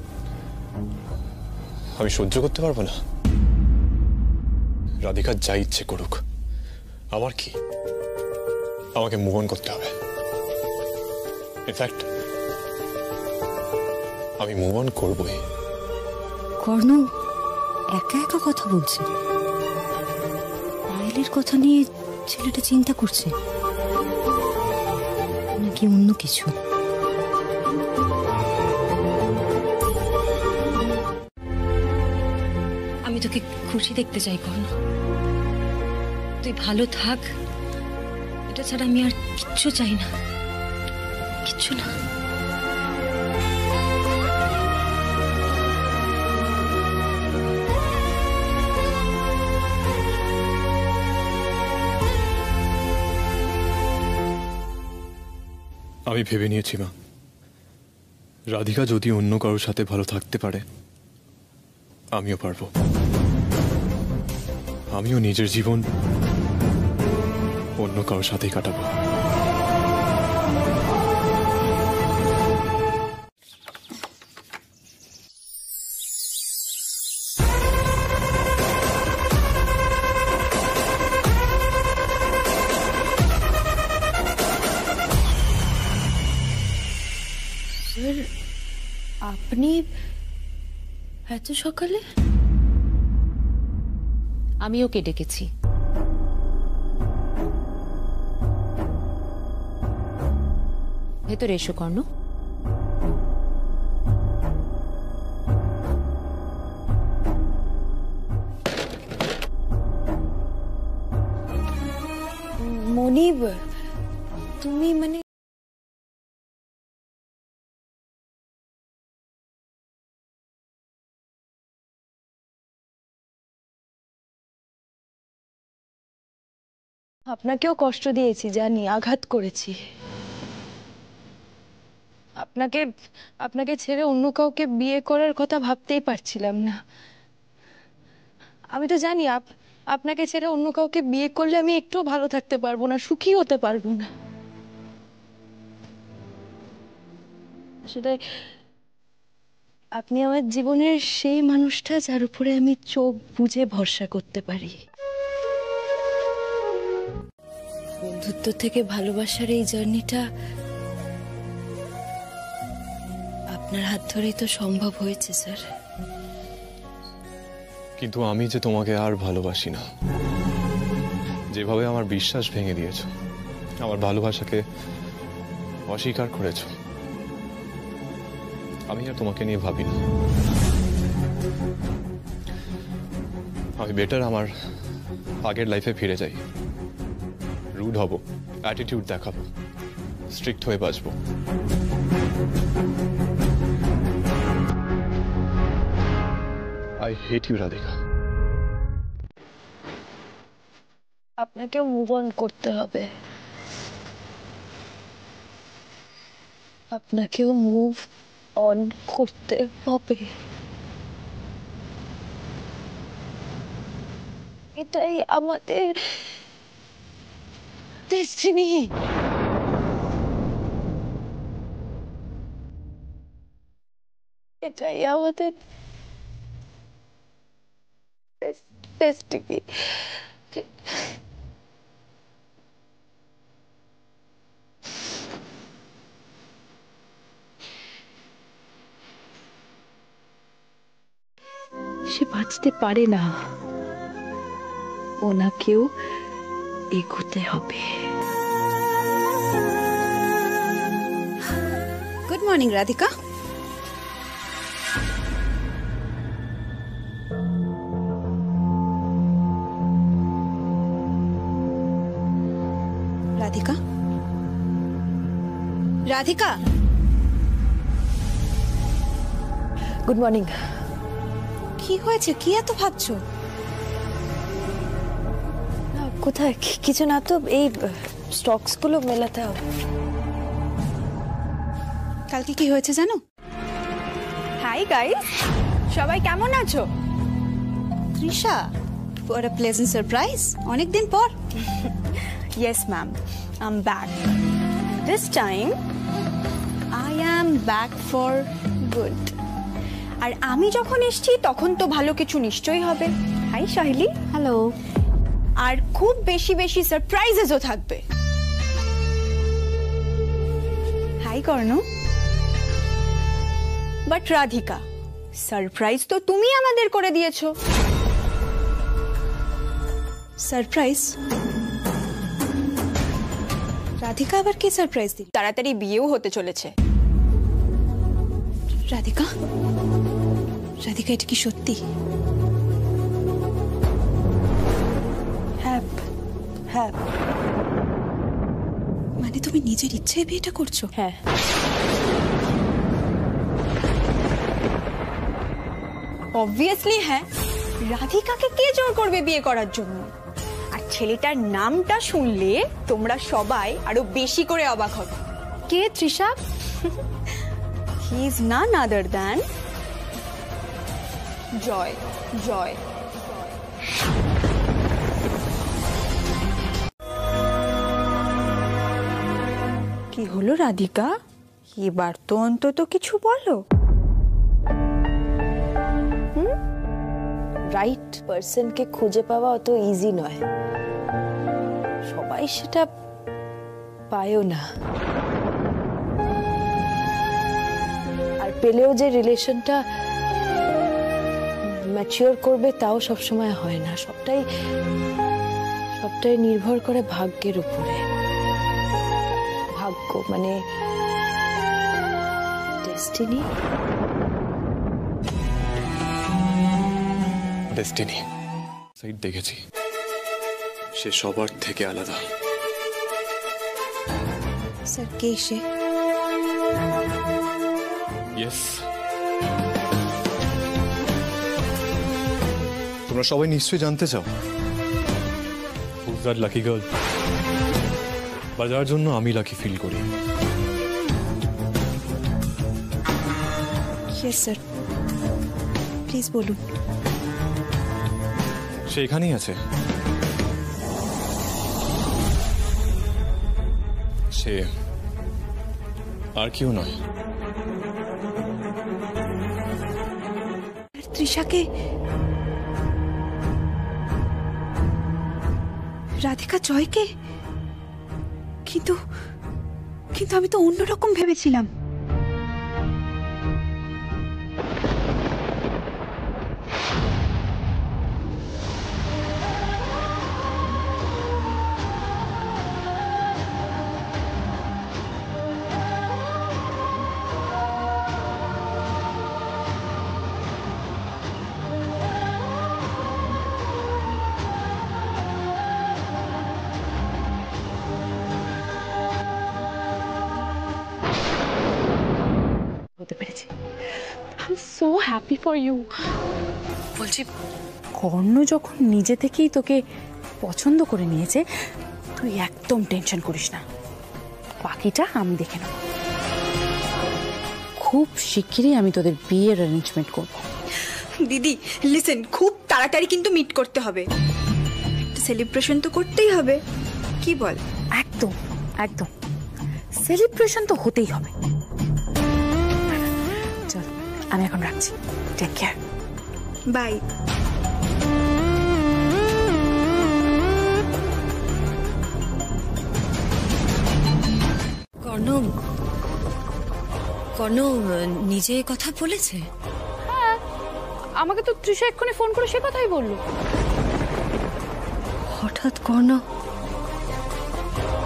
আমি সহ্য করতে পারবো না। রাধিকা যা ইচ্ছে করুক, আমার কি? আমাকে মুভ অন করতে হবে। ইনফ্যাক্ট আমি মুভ অন করবই। কর্ণ একা একা কথা বলছে, পায়েলের কথা নিয়ে ছেলেটা চিন্তা করছে নাকি অন্য কিছু? আমি তোকে খুশি দেখতে চাই কর্ণ, তুই ভালো থাক, এটা ছাড়া আমি আর কিচ্ছু চাই না, কিচ্ছু না। আমি ভেবে নিয়েছি মা, রাধিকা যদি অন্য কারোর সাথে ভালো থাকতে পারে আমিও পারবো। আমিও নিজের জীবন অন্য কারোর সাথেই কাটাবো। আপনি এত সকালে? আমি ওকে ডেকেছি। ভেতরে এসো কর্ণ। মনিব, তুমি মানে আপনাকেও কষ্ট দিয়েছি, জানি, আঘাত করেছি। আপনাকে আপনাকে ছেড়ে অন্য কাউকে বিয়ে করার কথা ভাবতেই পারছিলাম না। আমি তো জানি আপনাকে ছেড়ে অন্য কাউকে বিয়ে করলে আমি একটুও ভালো থাকতে পারবো না, সুখী হতে পারবো না। আসলে আপনি আমার জীবনের সেই মানুষটা যার উপরে আমি চোখ বুজে ভরসা করতে পারি। বন্ধুত্ব থেকে ভালোবাসার এই জার্নিটা আপনার হাত ধরেই তো সম্ভব হয়েছে স্যার। কিন্তু আমি যে তোমাকে আর ভালোবাসি না, যেভাবে আমার বিশ্বাস ভেঙে দিয়েছ, আমার ভালোবাসাকে অস্বীকার করেছ, আমি আর তোমাকে নিয়ে ভাবি না। আমি বেটার আমার আগের লাইফে ফিরে যাই, রুড হব, অ্যাটিটিউড দেখাবো, স্ট্রিক্ট হয়ে বাঁচবো। I hate you, Radhika. আপনাকে মুভ অন করতে হবে, আপনাকেও মুভ অন করতে হবে। এটাই আমাদের ডেস্টিনি। এটাই আমাদের ডেস্টিনি। সে বাঁচতে পারে না, ওনাকেও এগোতে হবে। Good morning Radhika. Radhika, Radhika, good morning. কি হয়েছে? কি এত ভাবছো? কোথায়? কিছু না তো, এই স্টকস গুলো মেলাতে হবে। কালকে কি হয়েছে জানো? হাই গাইস, সবাই কেমন আছো? Trisha, for a pleasant surprise, অনেকদিন পর। Yes ma'am, I'm back. This time I am back for good. আর আমি যখন এসেছি তখন তো ভালো কিছু নিশ্চয়ই হবে। হাই সাহেলি। হ্যালো। আর খুব বেশি বেশি সারপ্রাইজেসও থাকবে। Hi Karna. But Radhika, surprise তো তুমি আমাদের করে দিয়েছো। সারপ্রাইজ? রাধিকা আবার কি সারপ্রাইজ দিল? তাড়াতাড়ি বিয়েও হতে চলেছে। রাধিকা, রাধিকা, এটা কি সত্যি? হ্যাঁ হ্যাঁ। মানে তুমি নিজের ইচ্ছায় বিয়েটা করছো? হ্যাঁ। অবভিয়াসলি হ্যাঁ। রাধিকাকে কে জোর করবে বিয়ে করার জন্য? আর ছেলেটার নামটা শুনলে তোমরা সবাই আরো বেশি করে অবাক হবে। কে Trisha? He is none other than Joy. Joy. কি হলো রাধিকা, এবার তো অন্তত কিছু বলো। রাইট পার্সনকে খুঁজে পাওয়া অত ইজি নয়, সবাই সেটা পায়ও না। আর পেলেও যে রিলেশনটা ম্যাচিওর করবে তাও সবসময় হয় না। সবটাই নির্ভর করে ভাগ্যের উপরে। ভাগ্য মানে ডেস্টিনি। ডেস্টিনি সাইড দেখেছি, সে সবার থেকে আলাদা। স্যার কে সে? ইয়েস, তোমরা সবাই নিশ্চয়ই জানতে চাও হুজ দ্যাট লাকি গার্ল, বা যার জন্য আমি লাকি ফিল করি। ইয়েস স্যার, প্লিজ বলুন। সে এখানেই আছে। সে আর কেউ নয়, তৃষাকে রাধিকা জয়কে, কিন্তু কিন্তু আমি তো অন্যরকম ভেবেছিলাম। হতে পেরেছি। I am so happy for you. বলছি, কর্ণ যখন নিজে থেকেই তোকে পছন্দ করে নিয়েছে, তুই একদম টেনশন করিস না, বাকিটা আমি দেখে নেব। খুব শিগগিরই আমি তোদের বিয়ের অ্যারেঞ্জমেন্ট করব। দিদি লিসেন, খুব তাড়াতাড়ি কিন্তু মিট করতে হবে, সেলিব্রেশন তো করতেই হবে, কি বল? একদম একদম, সেলিব্রেশন তো হতেই হবে। চল, আমি এখন রাখছি, টেক কেয়ার, বাই। কর্ণ কর্ণ নিজে কথা বলেছে? আমাকে তো তৃষা এক্ষুনি ফোন করে সে কথাই বললো। হঠাৎ কর্ণ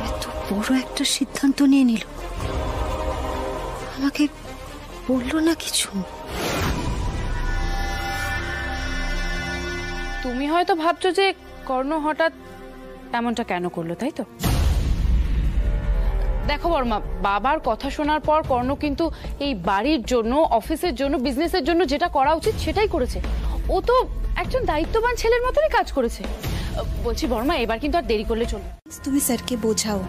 এত বড় একটা সিদ্ধান্ত নিয়ে নিল, আমাকে বললো না কিছু। তুমি হয়তো ভাবছো যে কর্ণ হঠাৎ এমনটা কেন করলো, তাই তো? দেখো বর্মা, বাবার কথা শোনার পর কর্ণ কিন্তু এই বাড়ির জন্য, অফিসের জন্য, বিজনেসের জন্য যেটা করা উচিত সেটাই করেছে। ও তো একজন দায়িত্ববান ছেলের মতনই কাজ করেছে। বলছি বর্মা, এবার কিন্তু আর দেরি করলে চলবে। তুমি স্যারকে বোঝাও,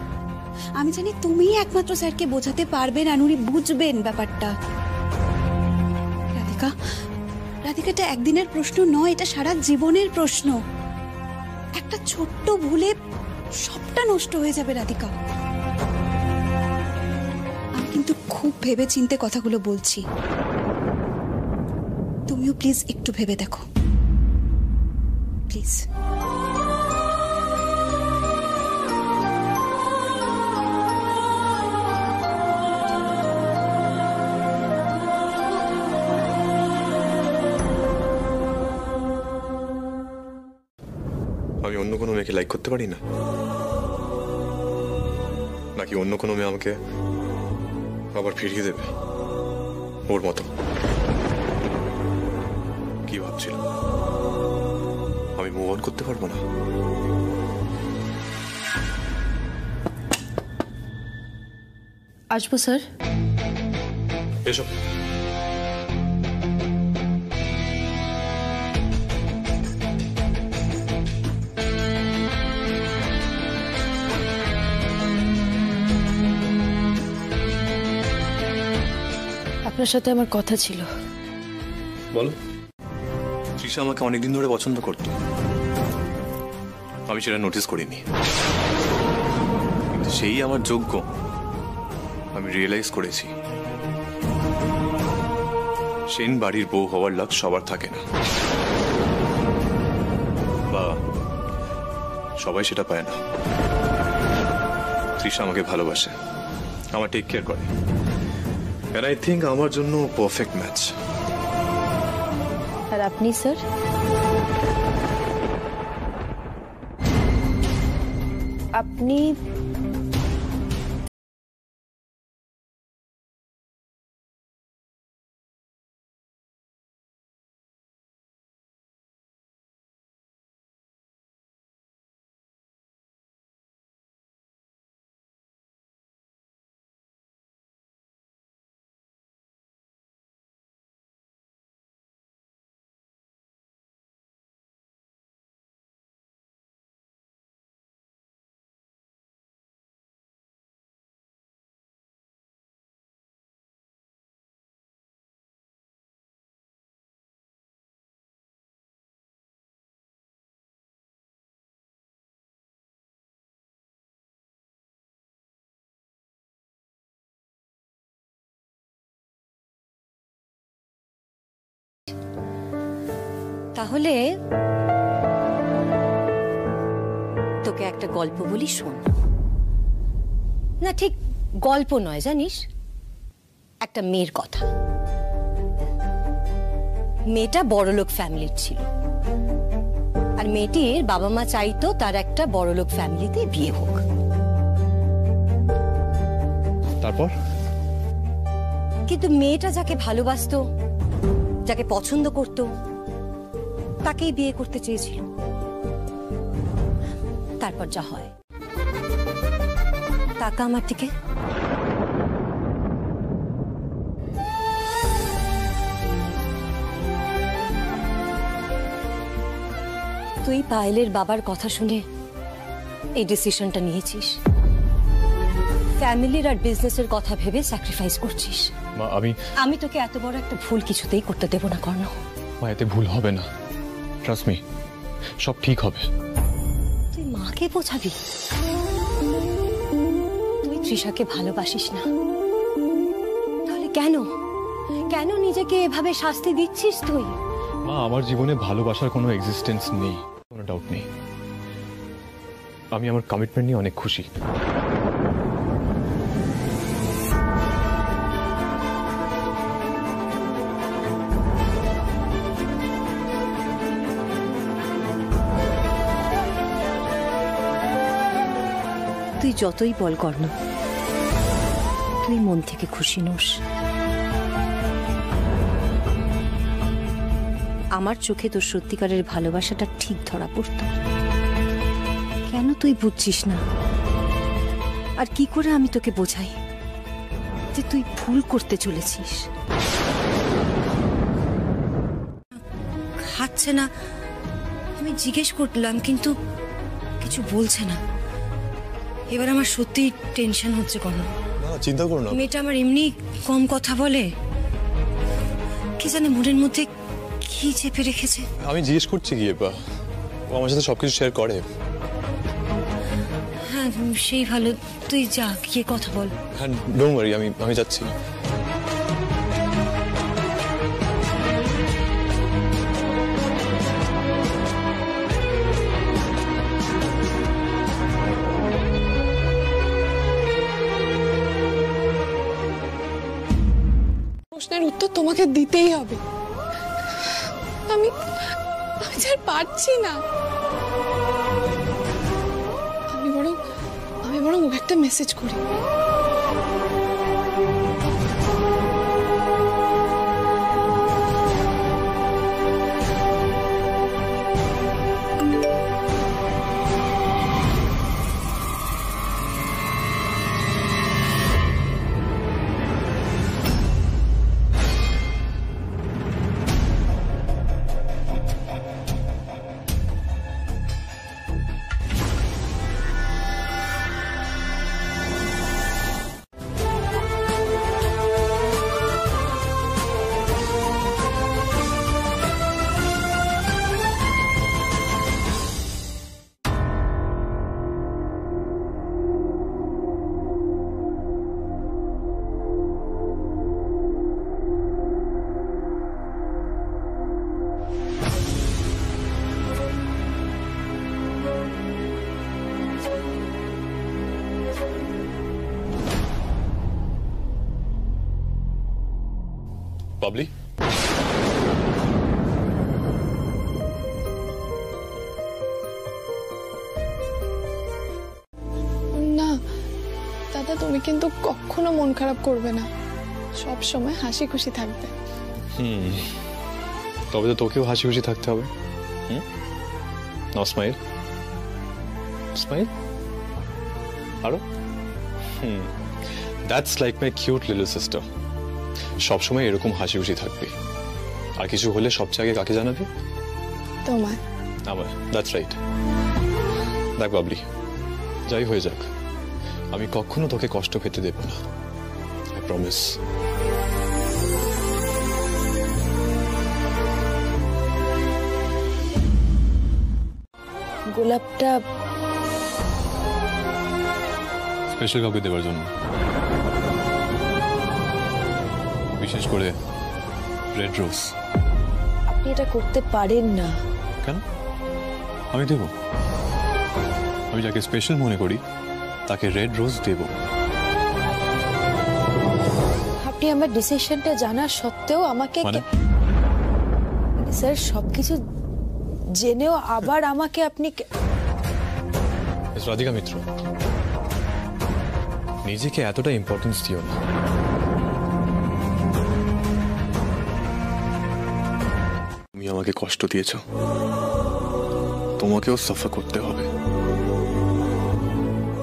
আমি জানি তুমি একমাত্র স্যারকে বোঝাতে পারবেন আর উনি বুঝবেন ব্যাপারটা। রাধিকা, রাধিকা, এটা একদিনের প্রশ্ন নয়, এটা সারা জীবনের প্রশ্ন। একটা ছোট্ট ভুলে সবটা নষ্ট হয়ে যাবে রাধিকা। আমি কিন্তু খুব ভেবে চিন্তে কথাগুলো বলছি, তুমিও প্লিজ একটু ভেবে দেখো, প্লিজ। আমি অন্য কোনো মেয়েকে লাইক করতে পারি না, নাকি অন্য কোনো মেয়ে আমাকে আবার ফিরিয়ে দেবে ওর মতো? কি ভাবছিল আমি মুভ অন করতে পারবো না? আসবো স্যার। এসো। আপনার সাথে আমার কথা ছিল। বলো। তৃষা আমাকে অনেকদিন ধরে পছন্দ করতো, আমি সেটা নোটিস করিনি, কিন্তু সেই আমার যোগ্য আমি রিয়েলাইজ করেছি সেন বাড়ির বউ হওয়ার লাক সবার থাকে না, বা সবাই সেটা পায় না। তৃষা আমাকে ভালোবাসে, আমার টেক কেয়ার করে, and I think আমার জন্য পারফেক্ট ম্যাচ। আর আপনি স্যার? আপনি তাহলে তোকে একটা গল্প বলি, শোন। না, ঠিক গল্প নয়, জানিস, একটা মেয়ের কথা। মেয়েটা বড়লোক ফ্যামিলির ছিল, আর মেয়েটির বাবা মা চাইতো তার একটা বড়লোক ফ্যামিলিতে বিয়ে হোক। তারপর? কিন্তু মেয়েটা যাকে ভালোবাসতো, যাকে পছন্দ করত, তাকেই বিয়ে করতে চেয়েছিল। তারপর যা হয়, তাকা আমার দিকে। তুই পায়েলের বাবার কথা শুনে এই ডিসিশনটা নিয়েছিস, ফ্যামিলির আর বিজনেসের কথা ভেবে স্যাক্রিফাইস করছিস। মা, আমি তোকে এত বড় একটা ভুল কিছুতেই করতে দেব না কর্ণ। মা, এতে ভুল হবে না, ট্রাস্ট মি, সব ঠিক হবে। তুই মাকে বোঝাবি তুই তৃষাকে ভালোবাসিস না? তাহলে কেন কেন নিজেকে এভাবে শাস্তি দিচ্ছিস তুই? মা, আমার জীবনে ভালোবাসার কোনো এক্সিস্টেন্স নেই, কোনো ডাউট নেই। আমি আমার কমিটমেন্ট নিয়ে অনেক খুশি। তুই যতই বল কর্ণ, তুই মন থেকে খুশি নোস। আমার চোখে তোর সত্যিকারের ভালোবাসাটা ঠিক ধরা পড়ত। কেন তুই বুঝছিস না? আর কি করে আমি তোকে বোঝাই যে তুই ভুল করতে চলেছিস? খাচ্ছে না, আমি জিজ্ঞেস করলাম কিন্তু কিছু বলছে না। এবার আমার সত্যি টেনশন হচ্ছে। কেন? চিন্তা করো না, মেয়েটা আমার এমনি কম কথা বলে, কি জানে মনের মধ্যে কি চেপে রেখেছে। আমি জিজ্ঞেস করছি গিয়ে, ও আমার সাথে সবকিছু শেয়ার করে। হ্যাঁ, সেই ভালো, তুই যা গিয়ে কথা বল। হ্যাঁ, ডোন্ট ওয়ারি, আমি যাচ্ছি। প্রশ্নের উত্তর তোমাকে দিতেই হবে। আমি আর পারছি না। আমি বরং ওকে একটা মেসেজ করি। বাবলি, না দাদা, তুমি কিন্তু কখনো মন খারাপ করবে না, সব সময় হাসি খুশি থাকবে। তবে তো তোকেও হাসি খুশি থাকতে হবে। নাও স্মাইল, স্মাইল আরো। That's like my cute little sister. সবসময় এরকম হাসি খুশি থাকবে। আর কিছু হলে সবচেয়ে আগে কাকে জানাবে? তোমার। আমার। That's right. দেখ বাবলি, যাই হয়ে যাক, আমি কখনো তোকে কষ্ট পেতে দেব না, আই প্রমিস। গোলাপটা স্পেশাল কাউকে দেওয়ার জন্য, বিশেষ করে রেড রোজ। আপনি এটা করতে পারেন না। কেন? আমি দেব। আমি যাকে স্পেশাল মনে করি তাকে রেড রোজ দেব। আপনি আমার ডিসিশনটা জানার সত্ত্বেও আমাকে স্যার সবকিছু জেনেও আবার আমাকে আপনি রাধিকা মিত্র, নিজেকে এতটা ইম্পর্টেন্স দিও না। তুমি আমাকে কষ্ট দিয়েছ, তোমাকেও সাফার করতে হবে।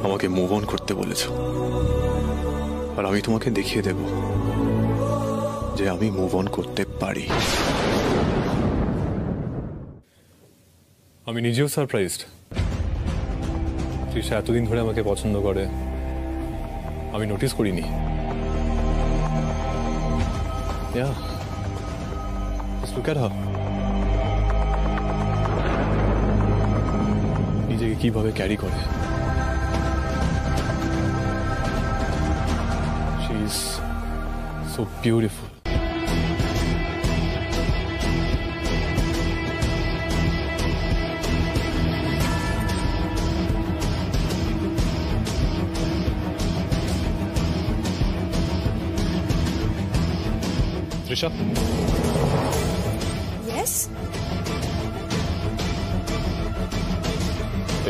আমাকে মুভ অন করতে বলেছ, আর আমি তোমাকে দেখিয়ে দেব যে আমি মুভ অন করতে পারি। আমি নিজেও সারপ্রাইজড তৃষা এতদিন ধরে আমাকে পছন্দ করে, আমি নোটিস করিনি। Yeah. Just look at her. নিজেকে কিভাবে ক্যারি করে। She is so beautiful. Trisha? Yes?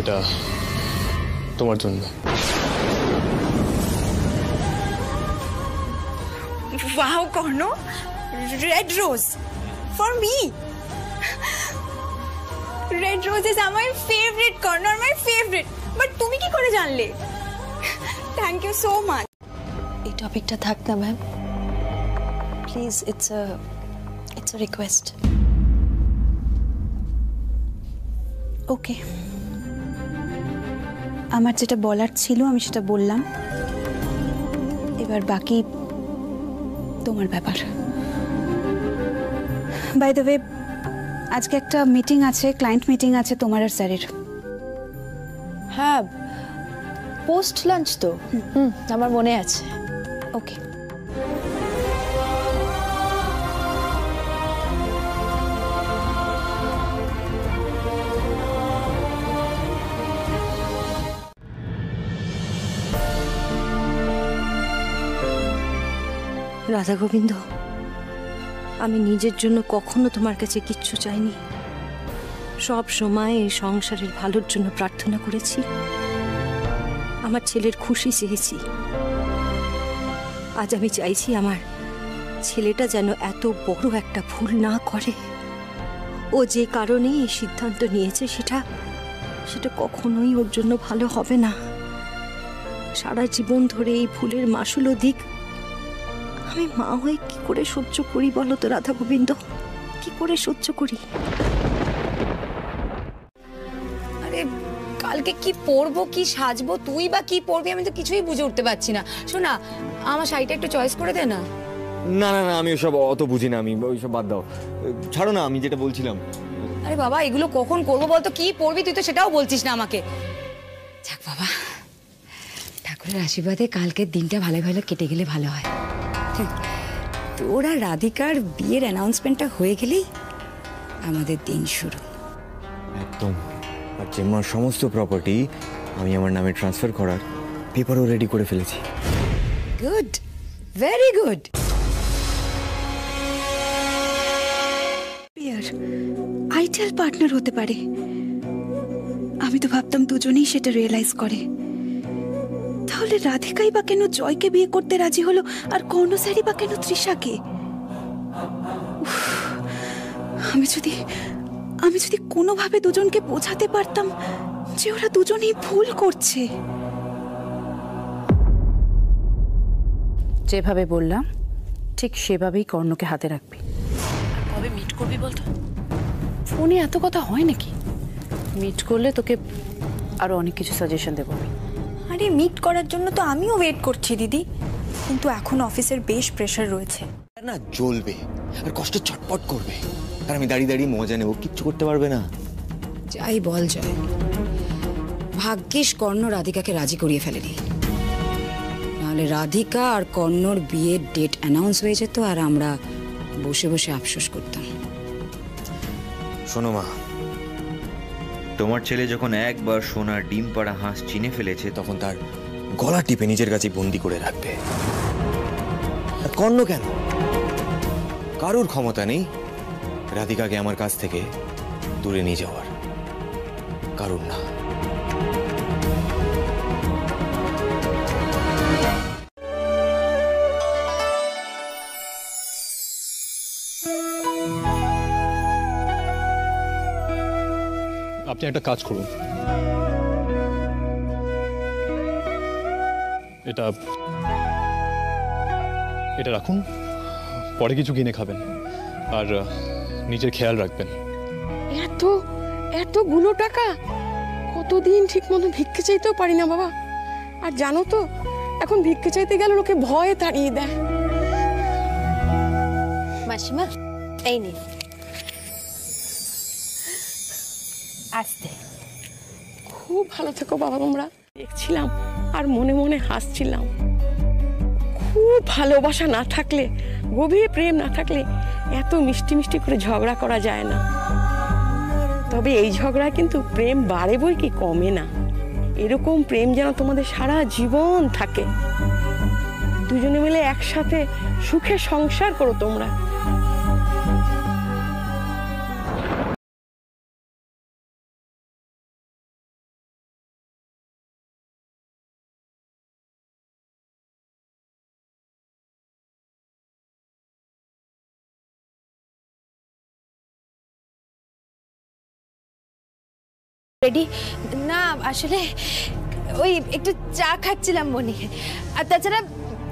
এটা তোমার জন্য। Wow, Korno! Red rose! For me! Red roses are my favorite, Korno, my favorite! But তুমি কি করে জানলে? Thank you so much! এই টপিকটা থাক না ma'am, please. It's a request. Okay, আমার যেটা বলার ছিল আমি সেটা বললাম, এবার বাকি তোমার ব্যাপার। বাই দ্য ওয়ে, আজকে একটা মিটিং আছে, ক্লায়েন্ট মিটিং আছে তোমার আর স্যারের। হ্যাঁ, পোস্ট লাঞ্চ তো। আমার মনে আছে। ওকে। রাধা গোবিন্দ, আমি নিজের জন্য কখনো তোমার কাছে কিচ্ছু চাইনি। সব সময় এই সংসারের ভালোর জন্য প্রার্থনা করেছি, আমার ছেলের খুশি চেয়েছি। আজ আমি চাইছি আমার ছেলেটা যেন এত বড় একটা ভুল না করে। ও যে কারণেই এই সিদ্ধান্ত নিয়েছে সেটা কখনোই ওর জন্য ভালো হবে না। সারা জীবন ধরে এই ভুলের মাসুল দিক আমি মা হয়ে কি করে সহ্য করি বলো তো রাধা গোবিন্দ, কি করে সহ্য করি? আরে কালকে কি পরবো, কি সাজবো, তুই বা কি পরবি আমি তো কিছুই বুঝে উঠতে পারছি না। শোনা, আমার শাড়িটা একটু চয়েস করে দে না। না না না, আমি ওসব অত বুঝি না, আমি ওইসব বাদ দাও, ছাড়ো না, আমি যেটা বলছিলাম। আরে বাবা, এগুলো কখন করবো বলতো, কি পরবি তুই তো সেটাও বলছিস না আমাকে। যাক বাবা, ঠাকুরের আশীর্বাদে কালকের দিনটা ভালো ভালো কেটে গেলে ভালো হয়। তোর আর রাধিকার বিয়ের অ্যানাউন্সমেন্টটা হয়ে গেলেই আমাদের দিন শুরু। একদম। আর জেম্মার সমস্ত প্রপার্টি আমি আমার নামে ট্রান্সফার করার পেপারও রেডি করে ফেলেছি। Good, very good. Ideal partner হতে পারে। আমি তো ভাবতাম দুজনেই সেটা রিয়েলাইজ করে। তাহলে রাধিকাই বা কেন জয়কে বিয়ে করতে রাজি হলো, আর কর্ণস্যারই বা কেন তৃষাকে? আমি যদি কোনোভাবে দুজনকে বোঝাতে পারতাম যে ওরা দুজনেই ভুল করছে। যেভাবে বললাম ঠিক সেভাবেই কর্ণকে হাতে রাখবি। কবে মিট করবি বলতো? ফোনে এত কথা হয় নাকি? মিট করলে তোকে আরো অনেক কিছু সাজেশন দেবো আমি। আরে মিট করার জন্য তো আমিও ওয়েট করছি দিদি, কিন্তু এখন অফিসের বেশ প্রেশার রয়েছে। না জ্বলবে আর কষ্ট ছটপট করবে, আর আমি দাঁড়িয়ে দাঁড়িয়ে মজা নেবো, কিচ্ছু করতে পারবে না। যাই বল জয়, ভাগ্যিস কর্ণ রাধিকাকে রাজি করিয়ে ফেলেনি, নাহলে রাধিকা আর কর্ণর বিয়ের ডেট অ্যানাউন্স হয়ে যেত আর আমরা বসে বসে আফসোস করতাম। শোনো মা, তোমার ছেলে যখন একবার সোনার ডিম পাড়া হাঁস চিনে ফেলেছে তখন তার গলা টিপে নিজের কাছে বন্দি করে রাখবে। কর্ণ কেন? কারোর ক্ষমতা নেই রাধিকাকে আমার কাছ থেকে দূরে নিয়ে যাওয়ার, কারোর না। আপনি একটা কাজ করুন, এটা এটা রাখুন, পরে কিছু কিনে খাবেন আর নিজের খেয়াল রাখবেন। এতগুলো টাকা কতদিন ঠিক মতো ভিক্ষে চাইতেও পারি না বাবা। আর জানো তো এখন ভিক্ষে চাইতে গেলে লোকে ভয়ে তাড়িয়ে দেয়। মাসিমা এই নে, আসতে। খুব ভালো থেকো বাবা তোমরা। দেখছিলাম আর মনে মনে হাসছিলাম। খুব ভালোবাসা না থাকলে, গভীর প্রেম না থাকলে এত মিষ্টি মিষ্টি করে ঝগড়া করা যায় না। তবে এই ঝগড়া কিন্তু প্রেম বাড়ে বই কি কমে না। এরকম প্রেম যেন তোমাদের সারা জীবন থাকে। দুজনে মিলে একসাথে সুখে সংসার করো তোমরা। রেডি না, আসলে ওই একটু চা খাচ্ছিলাম মনে। আর তাছাড়া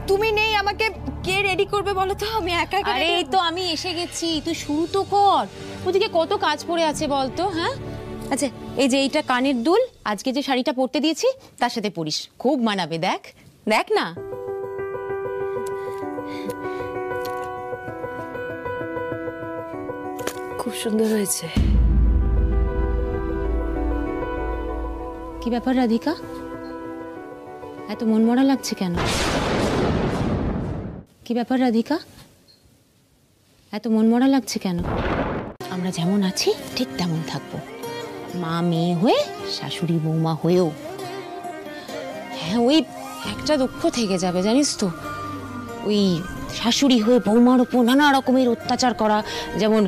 তুমি নেই, আমাকে কে রেডি করবে বলো তো? আমি একা। আরে এই তো আমি এসে গেছি, তুই শুরু তো কর। ওদিকে কত কাজ পড়ে আছে বলতো। হ্যাঁ আচ্ছা, এই যে এইটা কানের দুল, আজকে যে শাড়িটা পরতে দিয়েছি তার সাথে পরিস, খুব মানাবে। দেখ দেখ না। খুব সুন্দর হয়েছে। কি ব্যাপার রাধিকা, এত মনমরা লাগছে কেন? কি ব্যাপার রাধিকা, এত মনমরা লাগছে কেন? আমরা যেমন আছি ঠিক তেমন থাকবো, মা মেয়ে হয়ে, শাশুড়ি বৌমা হয়েও। হ্যাঁ ওই একটা দুঃখ থেকে যাবে জানিস তো, ওই শাশুড়ি হয়ে বৌমার ওপর নানা রকমের অত্যাচার করা, যেমন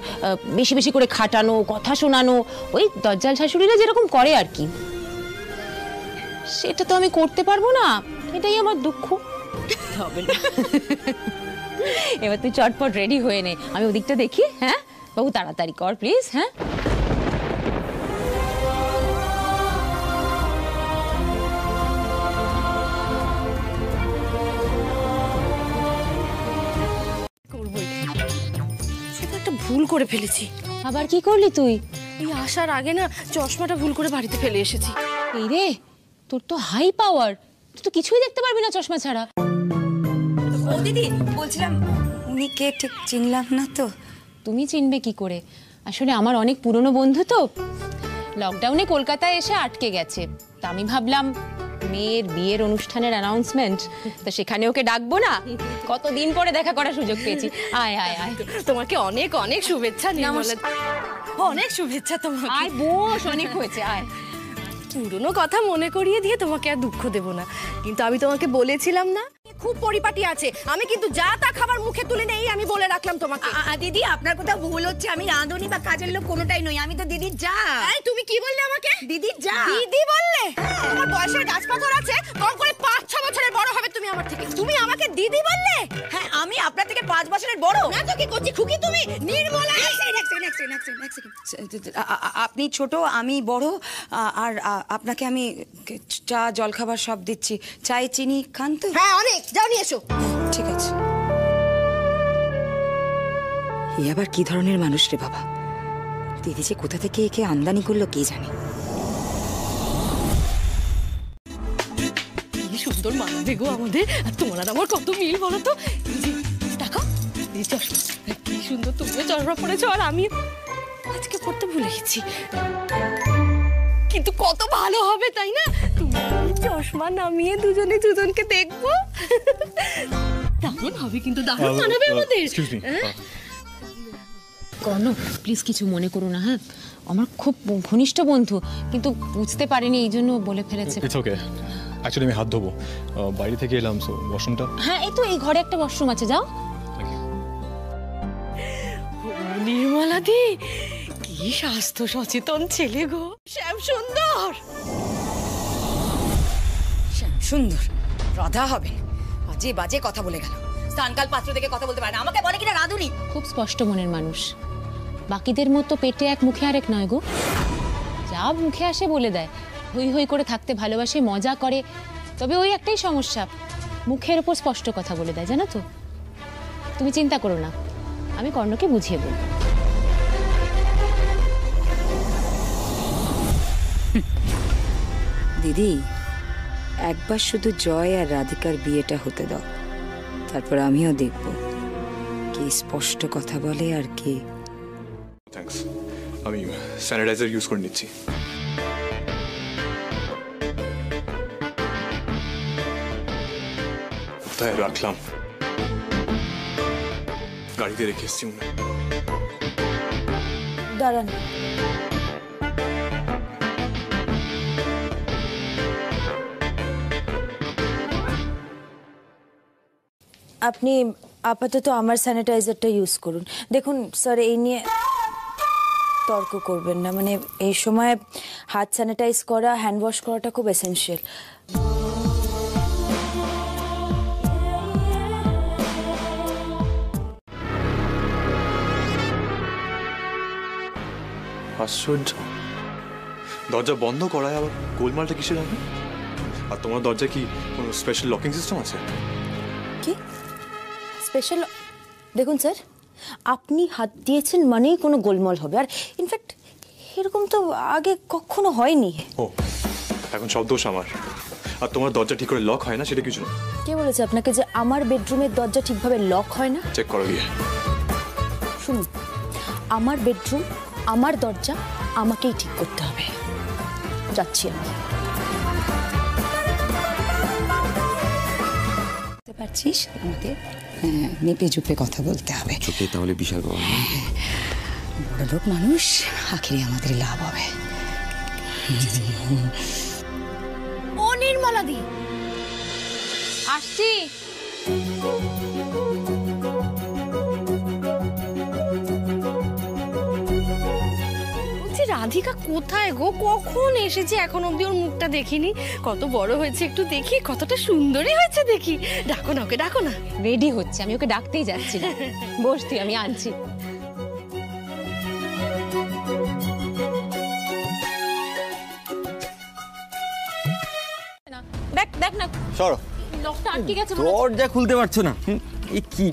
বেশি বেশি করে খাটানো, কথা শোনানো, ওই দজ্জাল শাশুড়িরা যেরকম করে আর কি। সেটা তো আমি করতে পারবো না, এটাই আমার দুঃখ। হবে না। এবার তুই চটপট রেডি হয়ে নে, আমি ওদিকটা দেখি। হ্যাঁ বাবু তাড়াতাড়ি কর প্লিজ। হ্যাঁ একটা ভুল করে ফেলেছি। আবার কি করলি তুই? এই আসার আগে না চশমাটা ভুল করে বাড়িতে ফেলে এসেছি। এই রে, তোর তো হাই পাওয়ার, তুই তো কিছুই দেখতে পারবি না চশমা ছাড়া। ও দিদি, বলছিলাম উনি কে ঠিক চিনলাম না তো। তুমি চিনবে কি করে? আসলে আমার অনেক পুরনো বন্ধু তো, লকডাউনে কলকাতায় এসে আটকে গেছে। তা আমি ভাবলাম মেয়ের বিয়ের অনুষ্ঠানের অ্যানাউন্সমেন্ট, তো সেখানে ওকে ডাকবো না? কতদিন পরে দেখা করার সুযোগ পেয়েছি। আয় আয় আয়। তোমাকে অনেক অনেক শুভেচ্ছা। অনেক শুভেচ্ছা তোমাকে। আয় বস, অনেক হয়েছে, আয়। পুরনো কথা মনে করিয়ে দিয়ে তোমাকে আর দুঃখ দেব না, কিন্তু আমি তোমাকে বলেছিলাম না খুব পরিপাটি আছে, আমি কিন্তু যা তা খাবার মুখে তুলে নেই, আমি বলে রাখলাম তোমাকে। দিদি আপনার কথা ভুল হচ্ছে, আমি রাঁধুনি বা কাজের লোক কোনোটাই নই, আমি তো দিদির যা। তুমি কি বললে আমাকে? দিদির যা। দিদি বললে? তোমার বয়সের গাছ পাথর আছে, কম করে 5-6 বছরের বড় হবে তুমি আমার থেকে, তুমি আমাকে দিদি বললে? হ্যাঁ আমি আপনার থেকে 5 বছরের বড়। না তো কি করছি খুকি তুমি? নির্মলা। আপনি ছোট, আমি বড়, আর আপনাকে আমি চা জলখাবার সব দিচ্ছি। চায়ে চিনি খান তো? হ্যাঁ অনেক, যাও নিয়ে এসো। ঠিক আছে। এ আবার কি ধরনের মানুষ রে বাবা, দিদি যে কোথা থেকে একে আমদানি করলো কে জানে। কি সুন্দর মানাবে গো আমাদের, আর তোমার আর আমার কত মিল বলো তো। টাকা চশমা, কি সুন্দর তুমিও চশমা পড়েছো আর আমি আজকে পড়তে ভুলে গেছি, কিন্তু কত ভালো হবে তাই না? তুমি চশমা নামিয়ে দুজনে দুজনকে দেখবো, দারুণ হবে কিন্তু, দারুণ মানাবে আমাদের। কর্ণ প্লিজ কিছু মনে করো না, হ্যাঁ আমার খুব ঘনিষ্ঠ বন্ধু, কিন্তু বুঝতে পারিনি এই জন্য বলে ফেলেছে। ইটস ওকে, অ্যাকচুয়ালি আমি হাত ধোবো, বাইরে থেকে এলাম, সো ওয়াশরুমটা। হ্যাঁ এই তো এই ঘরে একটা ওয়াশরুম আছে, যাও। নির্মলা দি, কি স্বাস্থ্য সচেতন ছেলে গো, শ্যাম সুন্দর। শ্যাম সুন্দর রাধা হবে, বাজে বাজে কথা বলে গেল। স্থানকাল পাত্র থেকে কথা বলতে পারে না, আমাকে বলে কিনা রাধুনি। খুব স্পষ্ট মনের মানুষ, বাকিদের মতো পেটে এক মুখে আরেক নয় গো, যা মুখে আসে বলে দেয়। হই হই করে থাকতে ভালোবাসে, মজা করে, তবে ওই একটাই সমস্যা, মুখের উপর স্পষ্ট কথা বলে দেয়, জানো তো। তুমি চিন্তা করো না, আমি কর্ণকে বুঝিয়ে বলবো। দিদি, একবার শুধু জয় আর রাধিকার বিয়েটা হতে দাও, তারপর আমিও দেখব কে স্পষ্ট কথা বলে আর কে। থ্যাঙ্কস, আমি স্যানিটাইজার ইউজ করে নিচ্ছি। কোথায় রাখলাম? গাড়িতে রেখে এসছি মনে হয়। দাঁড়ান, আপনি আপাতত আমার স্যানিটাইজারটা ইউজ করুন। দেখুন স্যার, এই নিয়ে তর্ক করবেন না, মানে এই সময় হাত স্যানিটাইজ করা, হ্যান্ড ওয়াশ করাটা খুব এসেনশিয়াল। আশ্চর্য, দরজা বন্ধ করায় আবার গোলমালটা কিসে জানো? আর তোমার দরজা কি কোনো স্পেশাল লকিং সিস্টেম আছে? কি স্পেশাল? দেখুন স্যার, আপনি হাত দিয়েছেন মানেই কোনো গোলমাল হবে, আর ইনফ্যাক্ট এরকম তো আগে কখনো হয়নি। ও, এখন সব দোষ আমার। আর তোমার দরজা ঠিক করে লক হয় না সেটা কিছু না। কে বলেছে আপনাকে যে আমার বেডরুমের দরজা ঠিকভাবে লক হয় না? চেক করো গিয়ে। শুনুন, আমার বেডরুম, আমার দরজা আমাকেই ঠিক করতে হবে। যাচ্ছি আমি। বুঝতে পারছিস, আমাদের মেপে চুপে কথা বলতে হবে। চুপে তাহলে বিশাল বড় বড় লোক মানুষ, আখেরে আমাদের লাভ হবে। ও নির্মলা দি, আসছি। রাধিকা কোথায় গো? কখন এসেছে, এখন অব্দি ওর মুখটা দেখিনি। কত বড় হয়েছে একটু দেখি, কতটা সুন্দরী হয়েছে দেখি। ডাকো না ওকে, ডাকো না। রেডি হচ্ছে, আমি ওকে ডাকতেই যাচ্ছি। বস তুই, আমি আনছি। দেখ দেখ না, সরো, লকটা আটকে গেছে। দরজা খুলতে পারছো না? এই কি?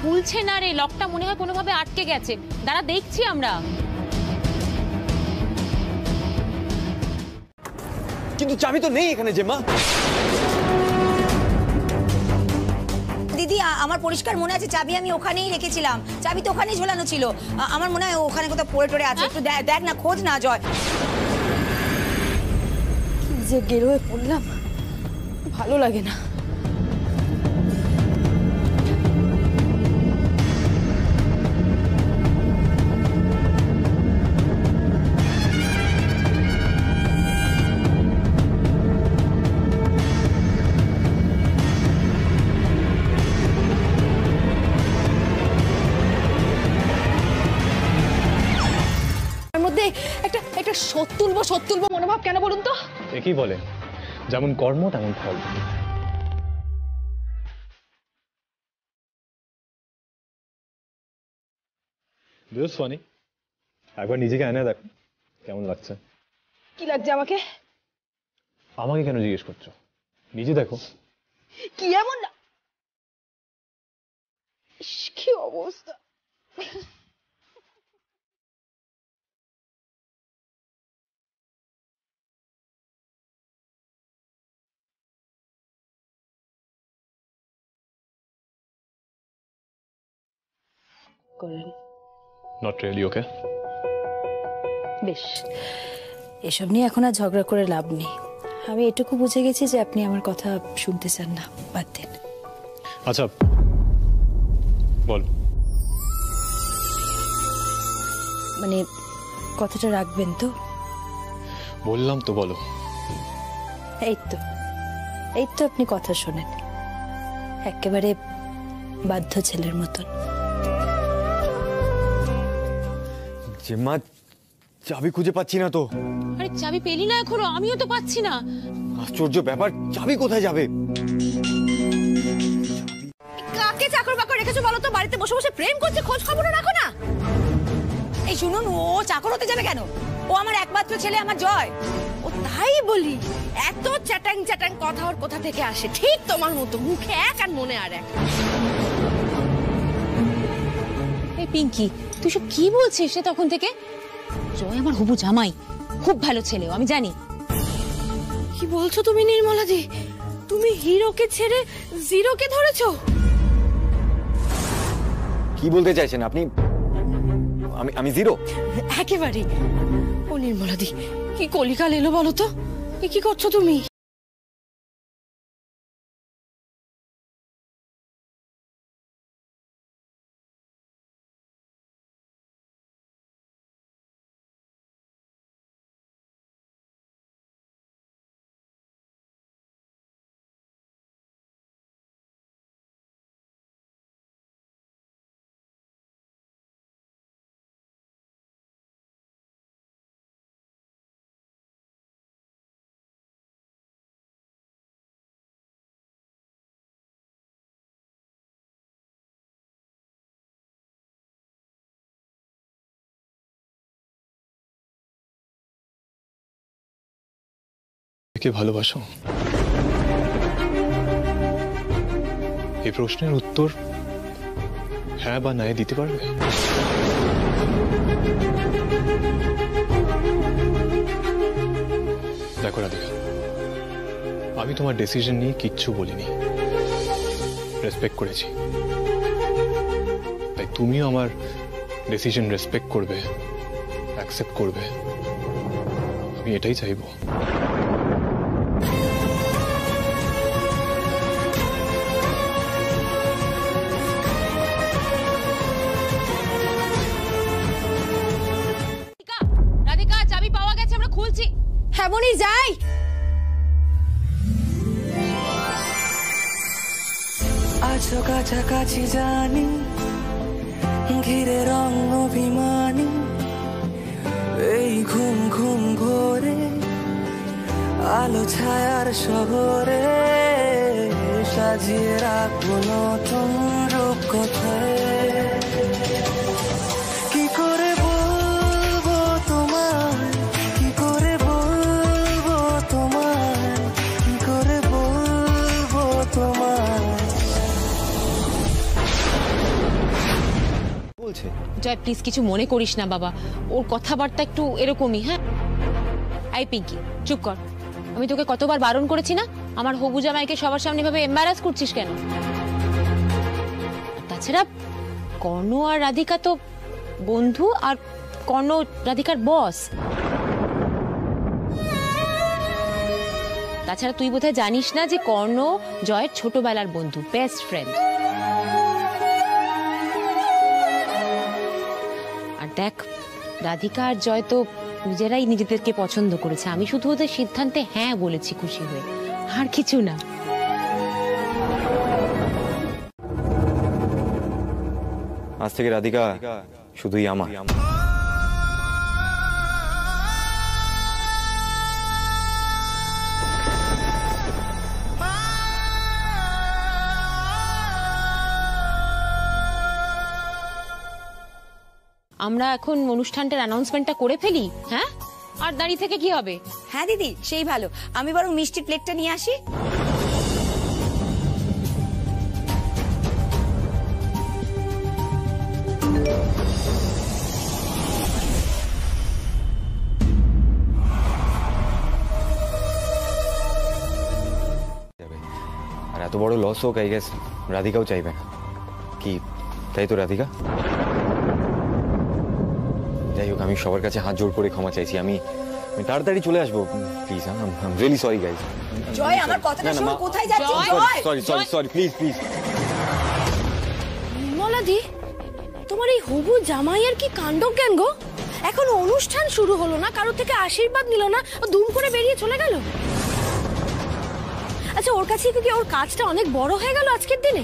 খুলছে না রে, লকটা মনে হয় কোনোভাবে আটকে গেছে। দাঁড়া দেখছি আমরা। কিন্তু চাবি তো নেই এখানে জেম্মা। দিদি, আমার পরিষ্কার মনে আছে চাবি আমি ওখানেই রেখেছিলাম। চাবি তো ওখানেই ঝোলানো ছিল। আমার মনে হয় ওখানে কোথাও পড়ে টড়ে আছে। একটু দেখ না, খোঁজ না জয়। যে গেরোয় পড়লাম, ভালো লাগে না। একটা শোধ তুলবো মনোভাব কেন বলুন তো? একই বলে, যেমন কর্ম তেমন ফল। This funny. একবার নিজেকে আয়নায় দেখো, কেমন লাগছে? কি লাগছে আমাকে? আমাকে কেন জিজ্ঞেস করছো? নিজে দেখো। কি এমন? কি অবস্থা! করেন। নট রিয়েলি ওকে। বেশ, এসব নিয়ে এখন আর ঝগড়া করে লাভ নেই। আমি এটুকু বুঝে গেছি যে আপনি আমার কথা শুনতে চান না, বাদ দিন। আচ্ছা বল। মানে কথাটা রাখবেন তো? বললাম তো, বলো। এই তো আপনি কথা শোনেন, একেবারে বাধ্য ছেলের মতন। জেম্মা, চাবি খুঁজে পাচ্ছি না তো। আরে চাবি পেলি না এখনো? আমিও তো পাচ্ছি না। আশ্চর্য ব্যাপার, চাবি কোথায় যাবে? কাকে চাকর বাকর রেখেছো বলো তো? বাড়িতে বসে বসে প্রেম করছে, খোঁজ খবর রাখো না। এই শুনুন, ও চাকর হতে যাবে কেন? ও আমার একমাত্র ছেলে, আমার জয়। ও তাই বলি, এত চ্যাটাং চ্যাটাং কথা ওর কোথা থেকে আসে? ঠিক তোমার মতো, মুখে এক আর মনে আর এক। এই পিঙ্কি, তুই সব কি বলছিস সে তখন থেকে? জয় আমার হবু জামাই, খুব ভালো ছেলে, আমি জানি। কি বলছো তুমি নির্মলাদি? তুমি হিরোকে ছেড়ে জিরোকে ধরেছো? কি বলতে চাইছেন আপনি? আমি জিরো? একেবারে। ও নির্মলাদি, কি কলিকাল এলো বলো তো? কি করছো তুমি? কে ভালোবাসো? এই প্রশ্নের উত্তর হ্যাঁ বা নাই দিতে পারবে? দেখো রাধিকা, আমি তোমার ডিসিশন নিয়ে কিচ্ছু বলিনি, রেসপেক্ট করেছি। তাই তুমিও আমার ডিসিশন রেসপেক্ট করবে, অ্যাকসেপ্ট করবে, আমি এটাই চাইবো। রাধিকা, চাবি পাওয়া গেছে, আমরা খুলছি। এমনই যাই। আছো কাছাকাছি জানি, ঘিরে রং অভিমানী, এই ঘুম ঘুম ভোরে আলো ছায়ার শহরে সাজিয়ে রাখবো নতুন রূপ কোথায়। কি করে বলবো তোমার, কি করে বলবো তোমার, কি করে বলবো তোমার। বলছে জয়, প্লিজ কিছু মনে করিস না বাবা, ওর কথাবার্তা একটু এরকমই। হ্যাঁ, এই পিঙ্কি চুপ কর। আমি তোকে কতবার বারণ করেছি না, আমার হবু জামাইকে সবার সামনে ভাবে এম্বারাস করছিস কেন? তাছাড়া কর্ণ আর রাধিকা তো বন্ধু, আর কর্ণ রাধিকার বস। তাছাড়া তুই বোধহয় জানিস না যে কর্ণ জয়ের ছোটবেলার বন্ধু, বেস্ট ফ্রেন্ড। আর দেখ, রাধিকা আর জয় তো নিজেরাই নিজেদেরকে পছন্দ করেছে, আমি শুধু ওদের সিদ্ধান্তে হ্যাঁ বলেছি খুশি হয়ে, আর কিছু না। আজ থেকে রাধিকা শুধুই আমার। আমরা এখন অনুষ্ঠানটার অ্যানাউন্সমেন্টটা করে ফেলি। হ্যাঁ, আর দাঁড়িয়ে থেকে কি হবে? হ্যাঁ দিদি, সেই ভালো। আমি বরং মিষ্টির প্লেটটা নিয়ে আসি। আর এত বড় লস হোক, আই গেস রাধিকাও চাইবে না কি, তাই তো রাধিকা? আমি সবার কাছে হাত জোড় করে ক্ষমা চাইছি। আমি তাড়াতাড়ি চলে আসবো, please. I am really sorry guys. Joy, আমার কথাটা শোনো, কোথায় যাচ্ছিস? Sorry sorry sorry, please please. নির্মলাদি, তোমার এই হবু জামাইয়ের কি কাণ্ড জ্ঞান গো! এখন অনুষ্ঠান শুরু হলো না, কারোর থেকে আশীর্বাদ নিল না, দুম করে বেরিয়ে চলে গেল। আচ্ছা, ওর কাছে কি ওর কাজটা অনেক বড় হয়ে গেল আজকের দিনে?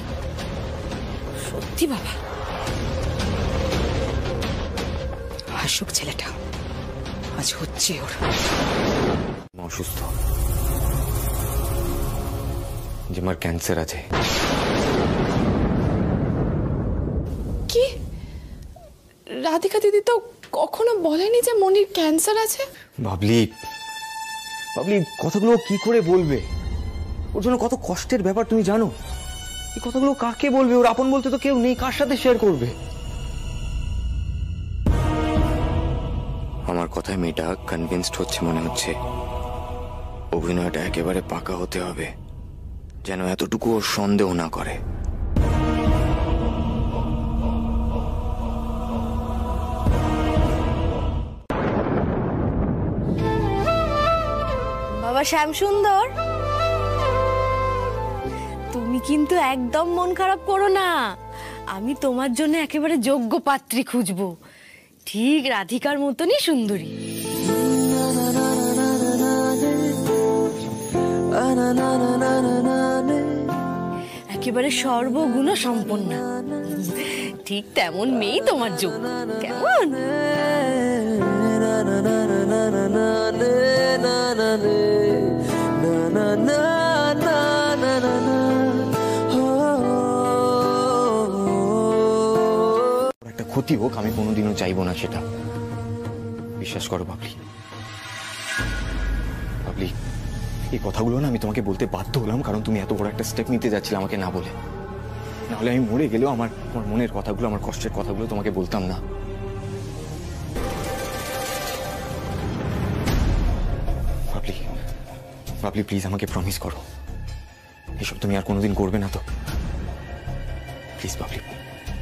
সত্যি বাবা, আসুক ছেলেটা, আজ হচ্ছে ওর। অসুস্থ, জিমার ক্যান্সার আছে। কি? রাধিকা দিদি তো কখনো বলেনি যে মনির ক্যান্সার আছে। বাবলি, বাবলি, কথাগুলো কি করে বলবে? ওর জন্য কত কষ্টের ব্যাপার তুমি জানো? এই কথাগুলো কাকে বলবে? ওর আপন বলতে তো কেউ নেই, কার সাথে শেয়ার করবে? আমার কথায় মেয়েটা কনভিন্সড হচ্ছে মনে হচ্ছে। অভিনয়টা একেবারে পাকা হতে হবে, যেন এতটুকু ওর সন্দেহ না করে। বাবা শ্যাম সুন্দর, তুমি কিন্তু একদম মন খারাপ করো না। আমি তোমার জন্য একেবারে যোগ্য পাত্রী খুঁজবো, ঠিক রাধিকার মতনই সুন্দরী। একেবারে সর্বগুণ সম্পন্ন, ঠিক তেমন মেয়েই তোমার যোগ্য। কেমন? একটা ক্ষতি হোক, আমি কোনোদিনও চাইবো না সেটা। বিশ্বাস করো বাবলি। বাবলি, এই কথাগুলো না আমি তোমাকে বলতে বাধ্য হলাম, কারণ তুমি এত বড় একটা স্টেপ নিতে যাচ্ছিলে আমাকে না বলে। নাহলে আমি মরে গেলেও আমার মনের কথাগুলো, আমার কষ্টের কথাগুলো তোমাকে বলতাম না। বাবলি, বাবলি, প্লিজ আমাকে প্রমিস করো, এসব তুমি আর কোনোদিন করবে না তো? Please Babli,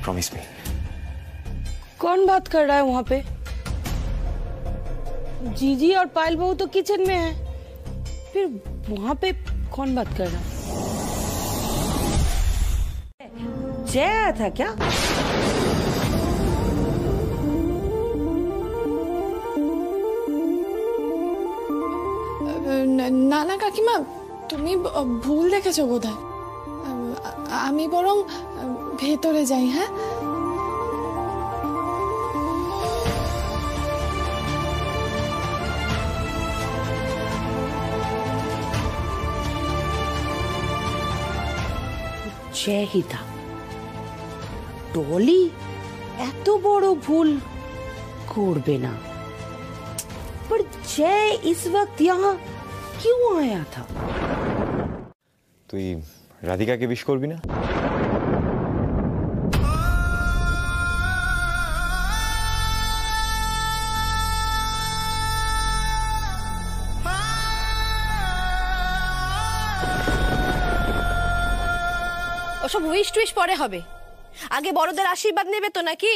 promise me. कौन बात कर रहा है वहाँ पे? जीजी और पायल बहू तो किचन में है, फिर वहाँ पे कौन बात कर रहा है? जय आया था क्या? না না কাকিমা, তুমি ভুল দেখেছো বোধহয়। আমি বরং ভেতরে যাই। হ্যাঁ, जय ही था। डॉली এত বড় ভুল করবে না, पर जय इस वक्त यहाँ क्यों आया था? তুই রাধিকাকে বিশ করবি না? ওসব উইশ টুইশ পরে হবে, আগে বড়দের আশীর্বাদ নেবে তো নাকি?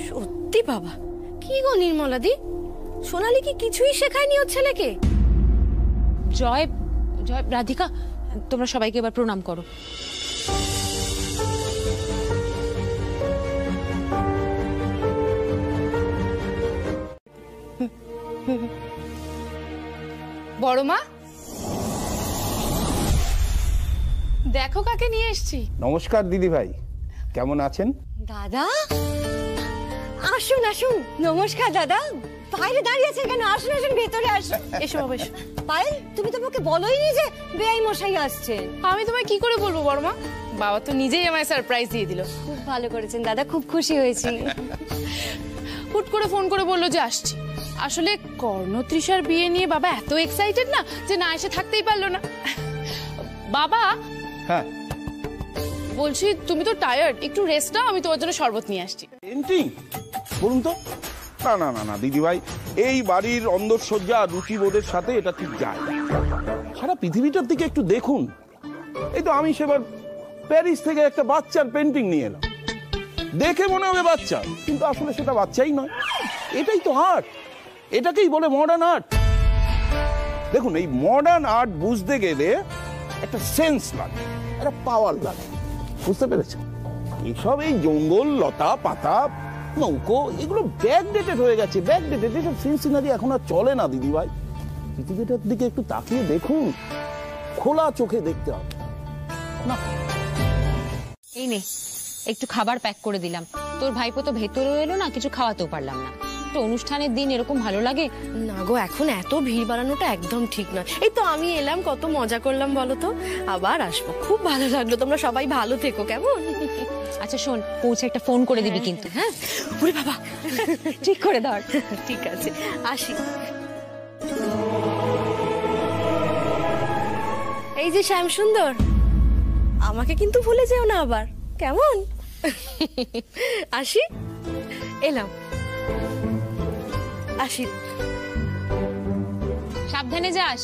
সত্যি বাবা, কি গো নির্মলাদি, সোনালি কি কিছুই শেখায়নি ওর ছেলেকে? জয়, জয়, রাধিকা, তোমরা সবাইকে এবার প্রণাম করো। বড় মা, দেখো কাকে নিয়ে এসেছি। নমস্কার দিদি ভাই, কেমন আছেন? দাদা আসুন আসুন। নমস্কার দাদা, বাইরে দাঁড়িয়ে আছেন কেন? আসুন আসুন, ভেতরে আসুন। এসো বাবা এসো। পায়েল, তুমি তো আমাকে বলোইনি যে বেআই মশাই আসছেন। আমি তোমায় কি করে বলবো বড় মা, বাবা তো নিজেই আমায় সারপ্রাইজ দিয়ে দিল। খুব ভালো করেছেন দাদা, খুব খুশি হয়েছি। হুট করে ফোন করে বললো যে আসছি। আসলে কর্ণ তৃষার বিয়ে নিয়ে বাবা এত এক্সাইটেড না যে না এসে থাকতেই পারলো না। বাবা, হ্যাঁ বলছি তুমি তো টায়ার্ড, একটু রেস্ট নাও, আমি তোমার জন্য শরবত নিয়ে আসছি। পেন্টিং বলুন তো? না না না না দিদি ভাই, এই বাড়ির অন্দরসজ্জা আর রুচিবোধের সাথে এটা ঠিক যায়। সারা পৃথিবীটার দিকে একটু দেখুন। এই তো আমি সেবার প্যারিস থেকে একটা বাচ্চার পেন্টিং নিয়ে এলাম, দেখে মনে হবে বাচ্চা, কিন্তু আসলে সেটা বাচ্চাই নয়। এটাই তো আর্ট, এটাকেই বলে মডার্ন আর্ট। দেখুন, এই মডার্ন আর্ট বুঝতে গেলে একটা সেন্স লাগে, একটা পাওয়ার লাগে, বুঝতে পেরেছেন? এইসব এই জঙ্গল, লতা পাতা, নৌকো, এগুলো ব্যাকডেটেড হয়ে গেছে, ব্যাকডেটেড। এসব সিন সিনারি এখন আর চলে না দিদিভাই। পৃথিবীটার দিকে একটু তাকিয়ে দেখুন, খোলা চোখে দেখতে হবে না। এই নে একটু খাবার প্যাক করে দিলাম। তোর ভাইপো তো ভেতরে এলো না, কিছু খাওয়াতেও পারলাম না। একটা অনুষ্ঠানের দিন এরকম ভালো লাগে না গো, এখন এত ভিড় বাড়ানোটা একদম ঠিক নয়। এই তো আমি এলাম, কত মজা করলাম বলো তো। আবার আসবো, খুব ভালো লাগলো। তোমরা সবাই ভালো থেকো, কেমন? আচ্ছা শোন, পৌঁছে একটা ফোন করে দিবি কিন্তু। হ্যাঁ, ওরে বাবা, ঠিক করে ধর। ঠিক আছে, আসি। এই যে শ্যাম সুন্দর, আমাকে কিন্তু ভুলে যেও না আবার, কেমন? আসি, এলাম, আসি। সাবধানে যাস।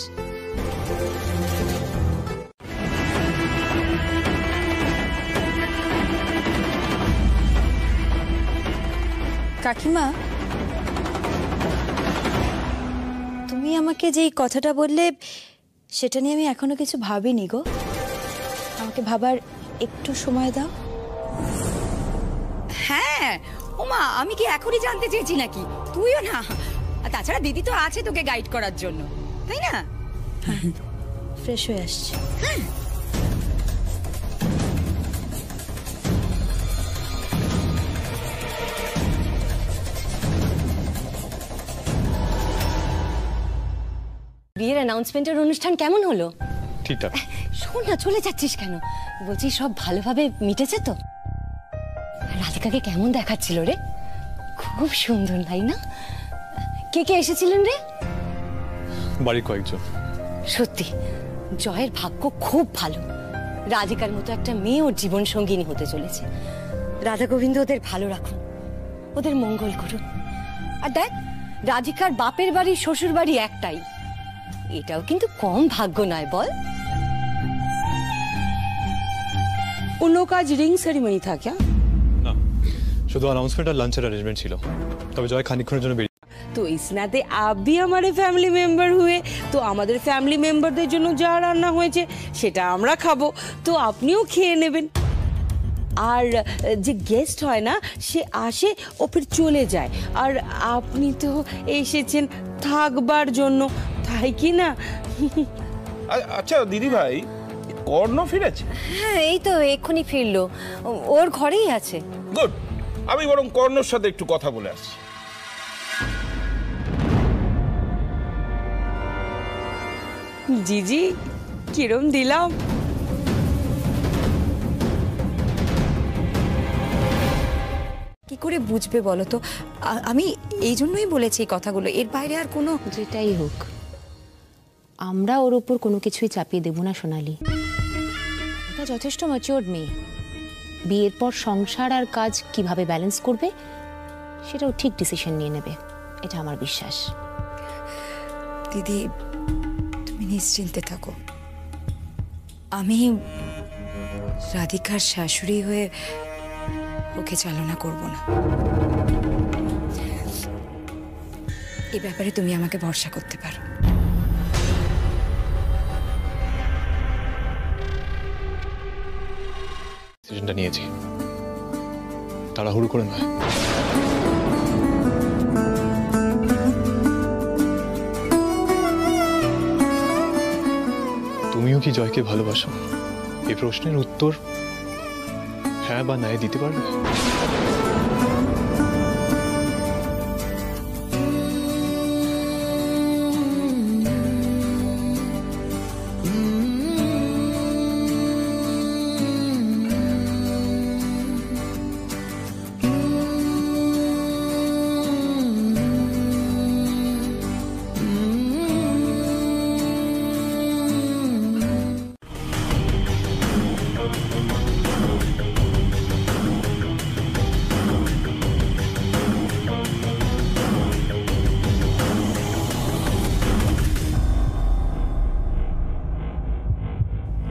কাকিমা, তুমি আমাকে যেই কথাটা বললে সেটা নিয়ে আমি এখনো কিছু ভাবিনি গো। আমাকে ভাবার একটু সময় দাও। হ্যাঁ ওমা, আমি কি এখনই জানতে চেয়েছি নাকি? তুইও না, আর তাছাড়া দিদি তো আছে তোকে গাইড করার জন্য, তাই না? ফ্রেশ হয়ে আসছি। বিয়ের অ্যানাউন্সমেন্টের অনুষ্ঠান কেমন হলো? ঠিকঠাক। শোন না, চলে যাচ্ছিস কেন? বলছি সব ভালোভাবে মিটেছে তো? রাধিকাকে কেমন দেখাচ্ছিল রে? খুব সুন্দর, তাই না? কে কে এসেছিলেন রে? বাড়ির কয়েকজন। সত্যি জয়ের ভাগ্য খুব ভালো। রাধিকার মতো একটা মেয়ে ওর জীবন সঙ্গিনী হতে চলেছে। রাধা গোবিন্দ ওদের ভালো রাখুন, ওদের মঙ্গল করুন। আর দেখ, রাধিকার বাপের বাড়ি শ্বশুর বাড়ি একটাই, এটাও কিন্তু কম ভাগ্য নয় বল। उन लोग का आज रिंग सेरेमनी था क्या? না, শুধু অ্যানাউন্সমেন্ট আর লাঞ্চের অ্যারেঞ্জমেন্ট ছিল। তবে জয় খানিকক্ষণের জন্য বেরিয়ে। तो इस नाते आप भी हमारे फैमिली मेंबर हुए, तो আমাদের ফ্যামিলি মেম্বারদের জন্য যা রান্না হয়েছে সেটা আমরা খাবো, তো আপনিও খেয়ে নেবেন। আর যে গেস্ট হয় না, সে আসে ও ফির চলে যায়, আর আপনি তো এসেছেন থাকবার জন্য, তাই কি না? আচ্ছা দিদিভাই, কর্ণ ফিরেছে? হ্যাঁ, এই তো এক্ষুনি ফিরলো, ওর ঘরেই আছে। গুড, আমি বরং কর্ণর সাথে একটু কথা বলে আসছি। জিজি, কিরম দিলাম? কি করে বুঝবে বলো তো? আমি এই জন্যই বলেছি এই কথাগুলো, এর বাইরে আর কোনো। যেটাই হোক, আমরা ওর উপর কোনো কিছুই চাপিয়ে দেব না সোনালি। এটা যথেষ্ট ম্যাচিওরড মেয়ে। বিয়ের পর সংসার আর কাজ কিভাবে ব্যালেন্স করবে সেটাও ঠিক ডিসিশন নিয়ে নেবে, এটা আমার বিশ্বাস। দিদি, তুমি নিশ্চিন্তে থাকো। আমি রাধিকার শাশুড়ি হয়ে ওকে চালনা করব না। এই ব্যাপারে তুমি আমাকে ভরসা করতে পারো। ডিসিশনটা নিয়েছি, তাড়াহুড়ো করে নয়। তুমিও কি জয়কে ভালোবাসো? এই প্রশ্নের উত্তর হ্যাঁ বা নাই দিতে পারবে?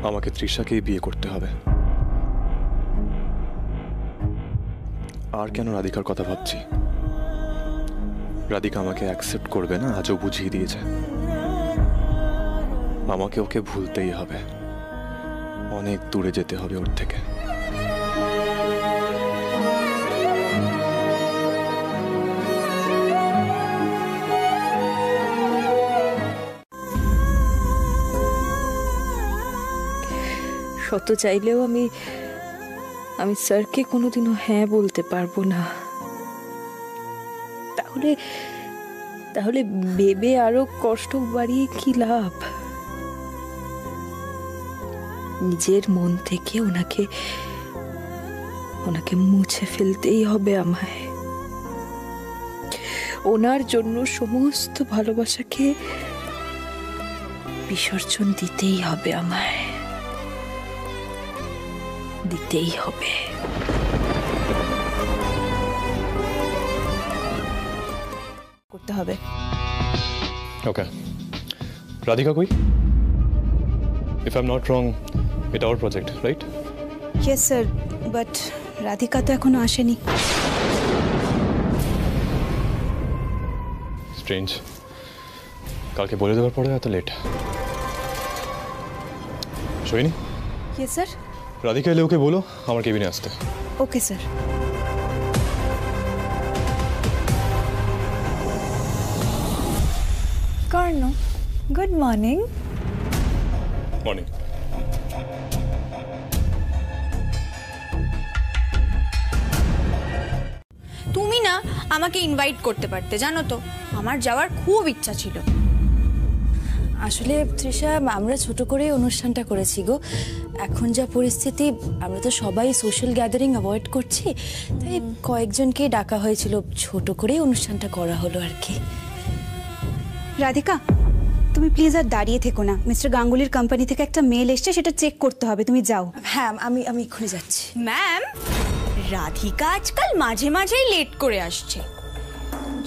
আমাকে তৃষাকেই বিয়ে করতে হবে। আর কেন রাধিকার কথা ভাবছি? রাধিকা আমাকে অ্যাকসেপ্ট করবে না, আজও বুঝিয়ে দিয়েছে। আমাকে ওকে ভুলতেই হবে, অনেক দূরে যেতে হবে ওর থেকে। শত চাইলেও আমি স্যারকে কোনোদিনও হ্যাঁ বলতে পারবো না। তাহলে ভেবে আরো কষ্ট বাড়িয়ে কি লাভ? নিজের মন থেকে ওনাকে মুছে ফেলতেই হবে আমায়। ওনার জন্য সমস্ত ভালোবাসাকে বিসর্জন দিতেই হবে আমায়, দিতেই হবে। করতে হবে। ওকে, রাধিকা কই? If I am not wrong, এটা our project, right? Yes sir, but Radhika তো এখনো আসেনি। স্ট্রেঞ্জ, কালকে বলে দেওয়ার পরে এত late. Sohini, yes sir. Radhika এলে ওকে বলো আমার কেবিনে আসতে। Okay sir. Karna, good morning. Morning. তুমি না আমাকে ইনভাইট করতে পারতে, জানো তো আমার যাওয়ার খুব ইচ্ছা ছিল। আসলে তৃষা, আমরা ছোট করেই অনুষ্ঠানটা করেছি গো। এখন যা পরিস্থিতি, আমরা তো সবাই সোশ্যাল গ্যাদারিং অ্যাভয়েড করছি, তাই কয়েকজনকেই ডাকা হয়েছিল, ছোট করেই অনুষ্ঠানটা করা হলো আর কি। রাধিকা, তুমি প্লিজ আর দাঁড়িয়ে থেকো না। মিস্টার গাঙ্গুলির কোম্পানি থেকে একটা মেল এসছে, সেটা চেক করতে হবে, তুমি যাও। হ্যাঁ, আমি এক্ষুনি যাচ্ছি। ম্যাম, রাধিকা আজকাল মাঝে মাঝেই লেট করে আসছে।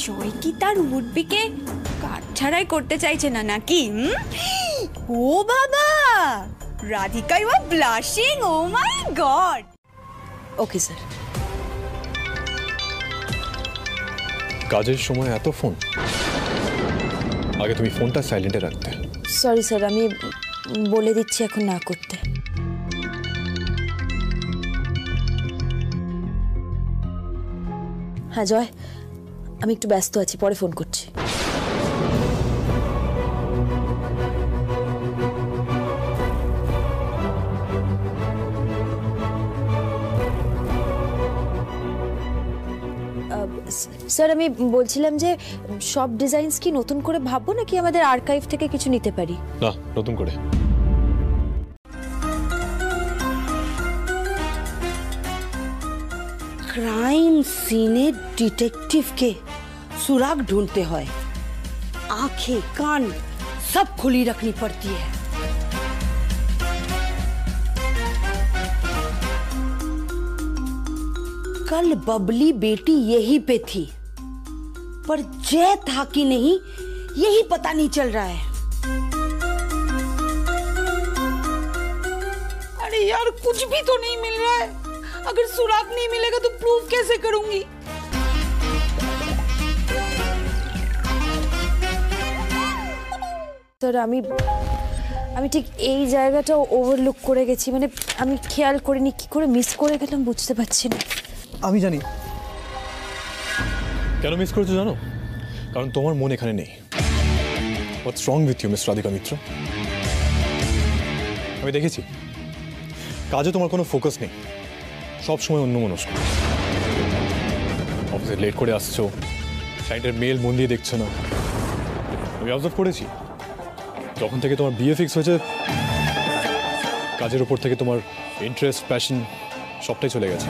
জয় কি তার উডবিকে কাট ছাড়াই করতে চাইছে না নাকি? ও বাবা, Radhika you are blushing, oh my God. Okay sir. কাজের সময় এত ফোন? আগে তুমি ফোনটা সাইলেন্টে রাখতে। সরি স্যার, আমি বলে দিচ্ছি এখন না করতে। হ্যাঁ জয়, আমি একটু ব্যস্ত আছি, পরে ফোন করছি। স্যার, আমি বলছিলাম যে সব ডিজাইনস কি নতুন করে ভাববো নাকি আমাদের আর্কাইভ থেকে কিছু নিতে পারি? না, নতুন করে। क्राइम सीने डिटेक्टिव के सुराग ढूंढते हैं, आंखें कान सब खुली रखनी पड़ती है। कल बबली बेटी यहीं पे थी, पर जय था कि नहीं यही पता नहीं चल रहा है। अरे यार, कुछ भी तो नहीं मिल रहा है। अगर सुराग नहीं मिलेगा तो प्रूफ कैसे करूंगी? স্যার, আমি ঠিক এই জায়গাটা ওভারলুক করে গেছি, মানে আমি খেয়াল করিনি, কি করে মিস করে গেলাম বুঝতে পারছি না। আমি জানি কেন মিস করেছো, জানো? কারণ তোমার মন এখানে নেই। What's wrong with you miss Radhika Mitra? আমি দেখেছি কাজে তোমার কোনো ফোকাস নেই, সব সময় অন্যমনস্ক। অফিসে লেট করে আসছো, ক্লায়েন্টের মেল মন দিয়ে দেখছো না। আমি অবজার্ভ করেছি যখন থেকে তোমার বিয়ে ফিক্স হয়েছে, কাজের উপর থেকে তোমার ইন্টারেস্ট, প্যাশন সবটাই চলে গেছে।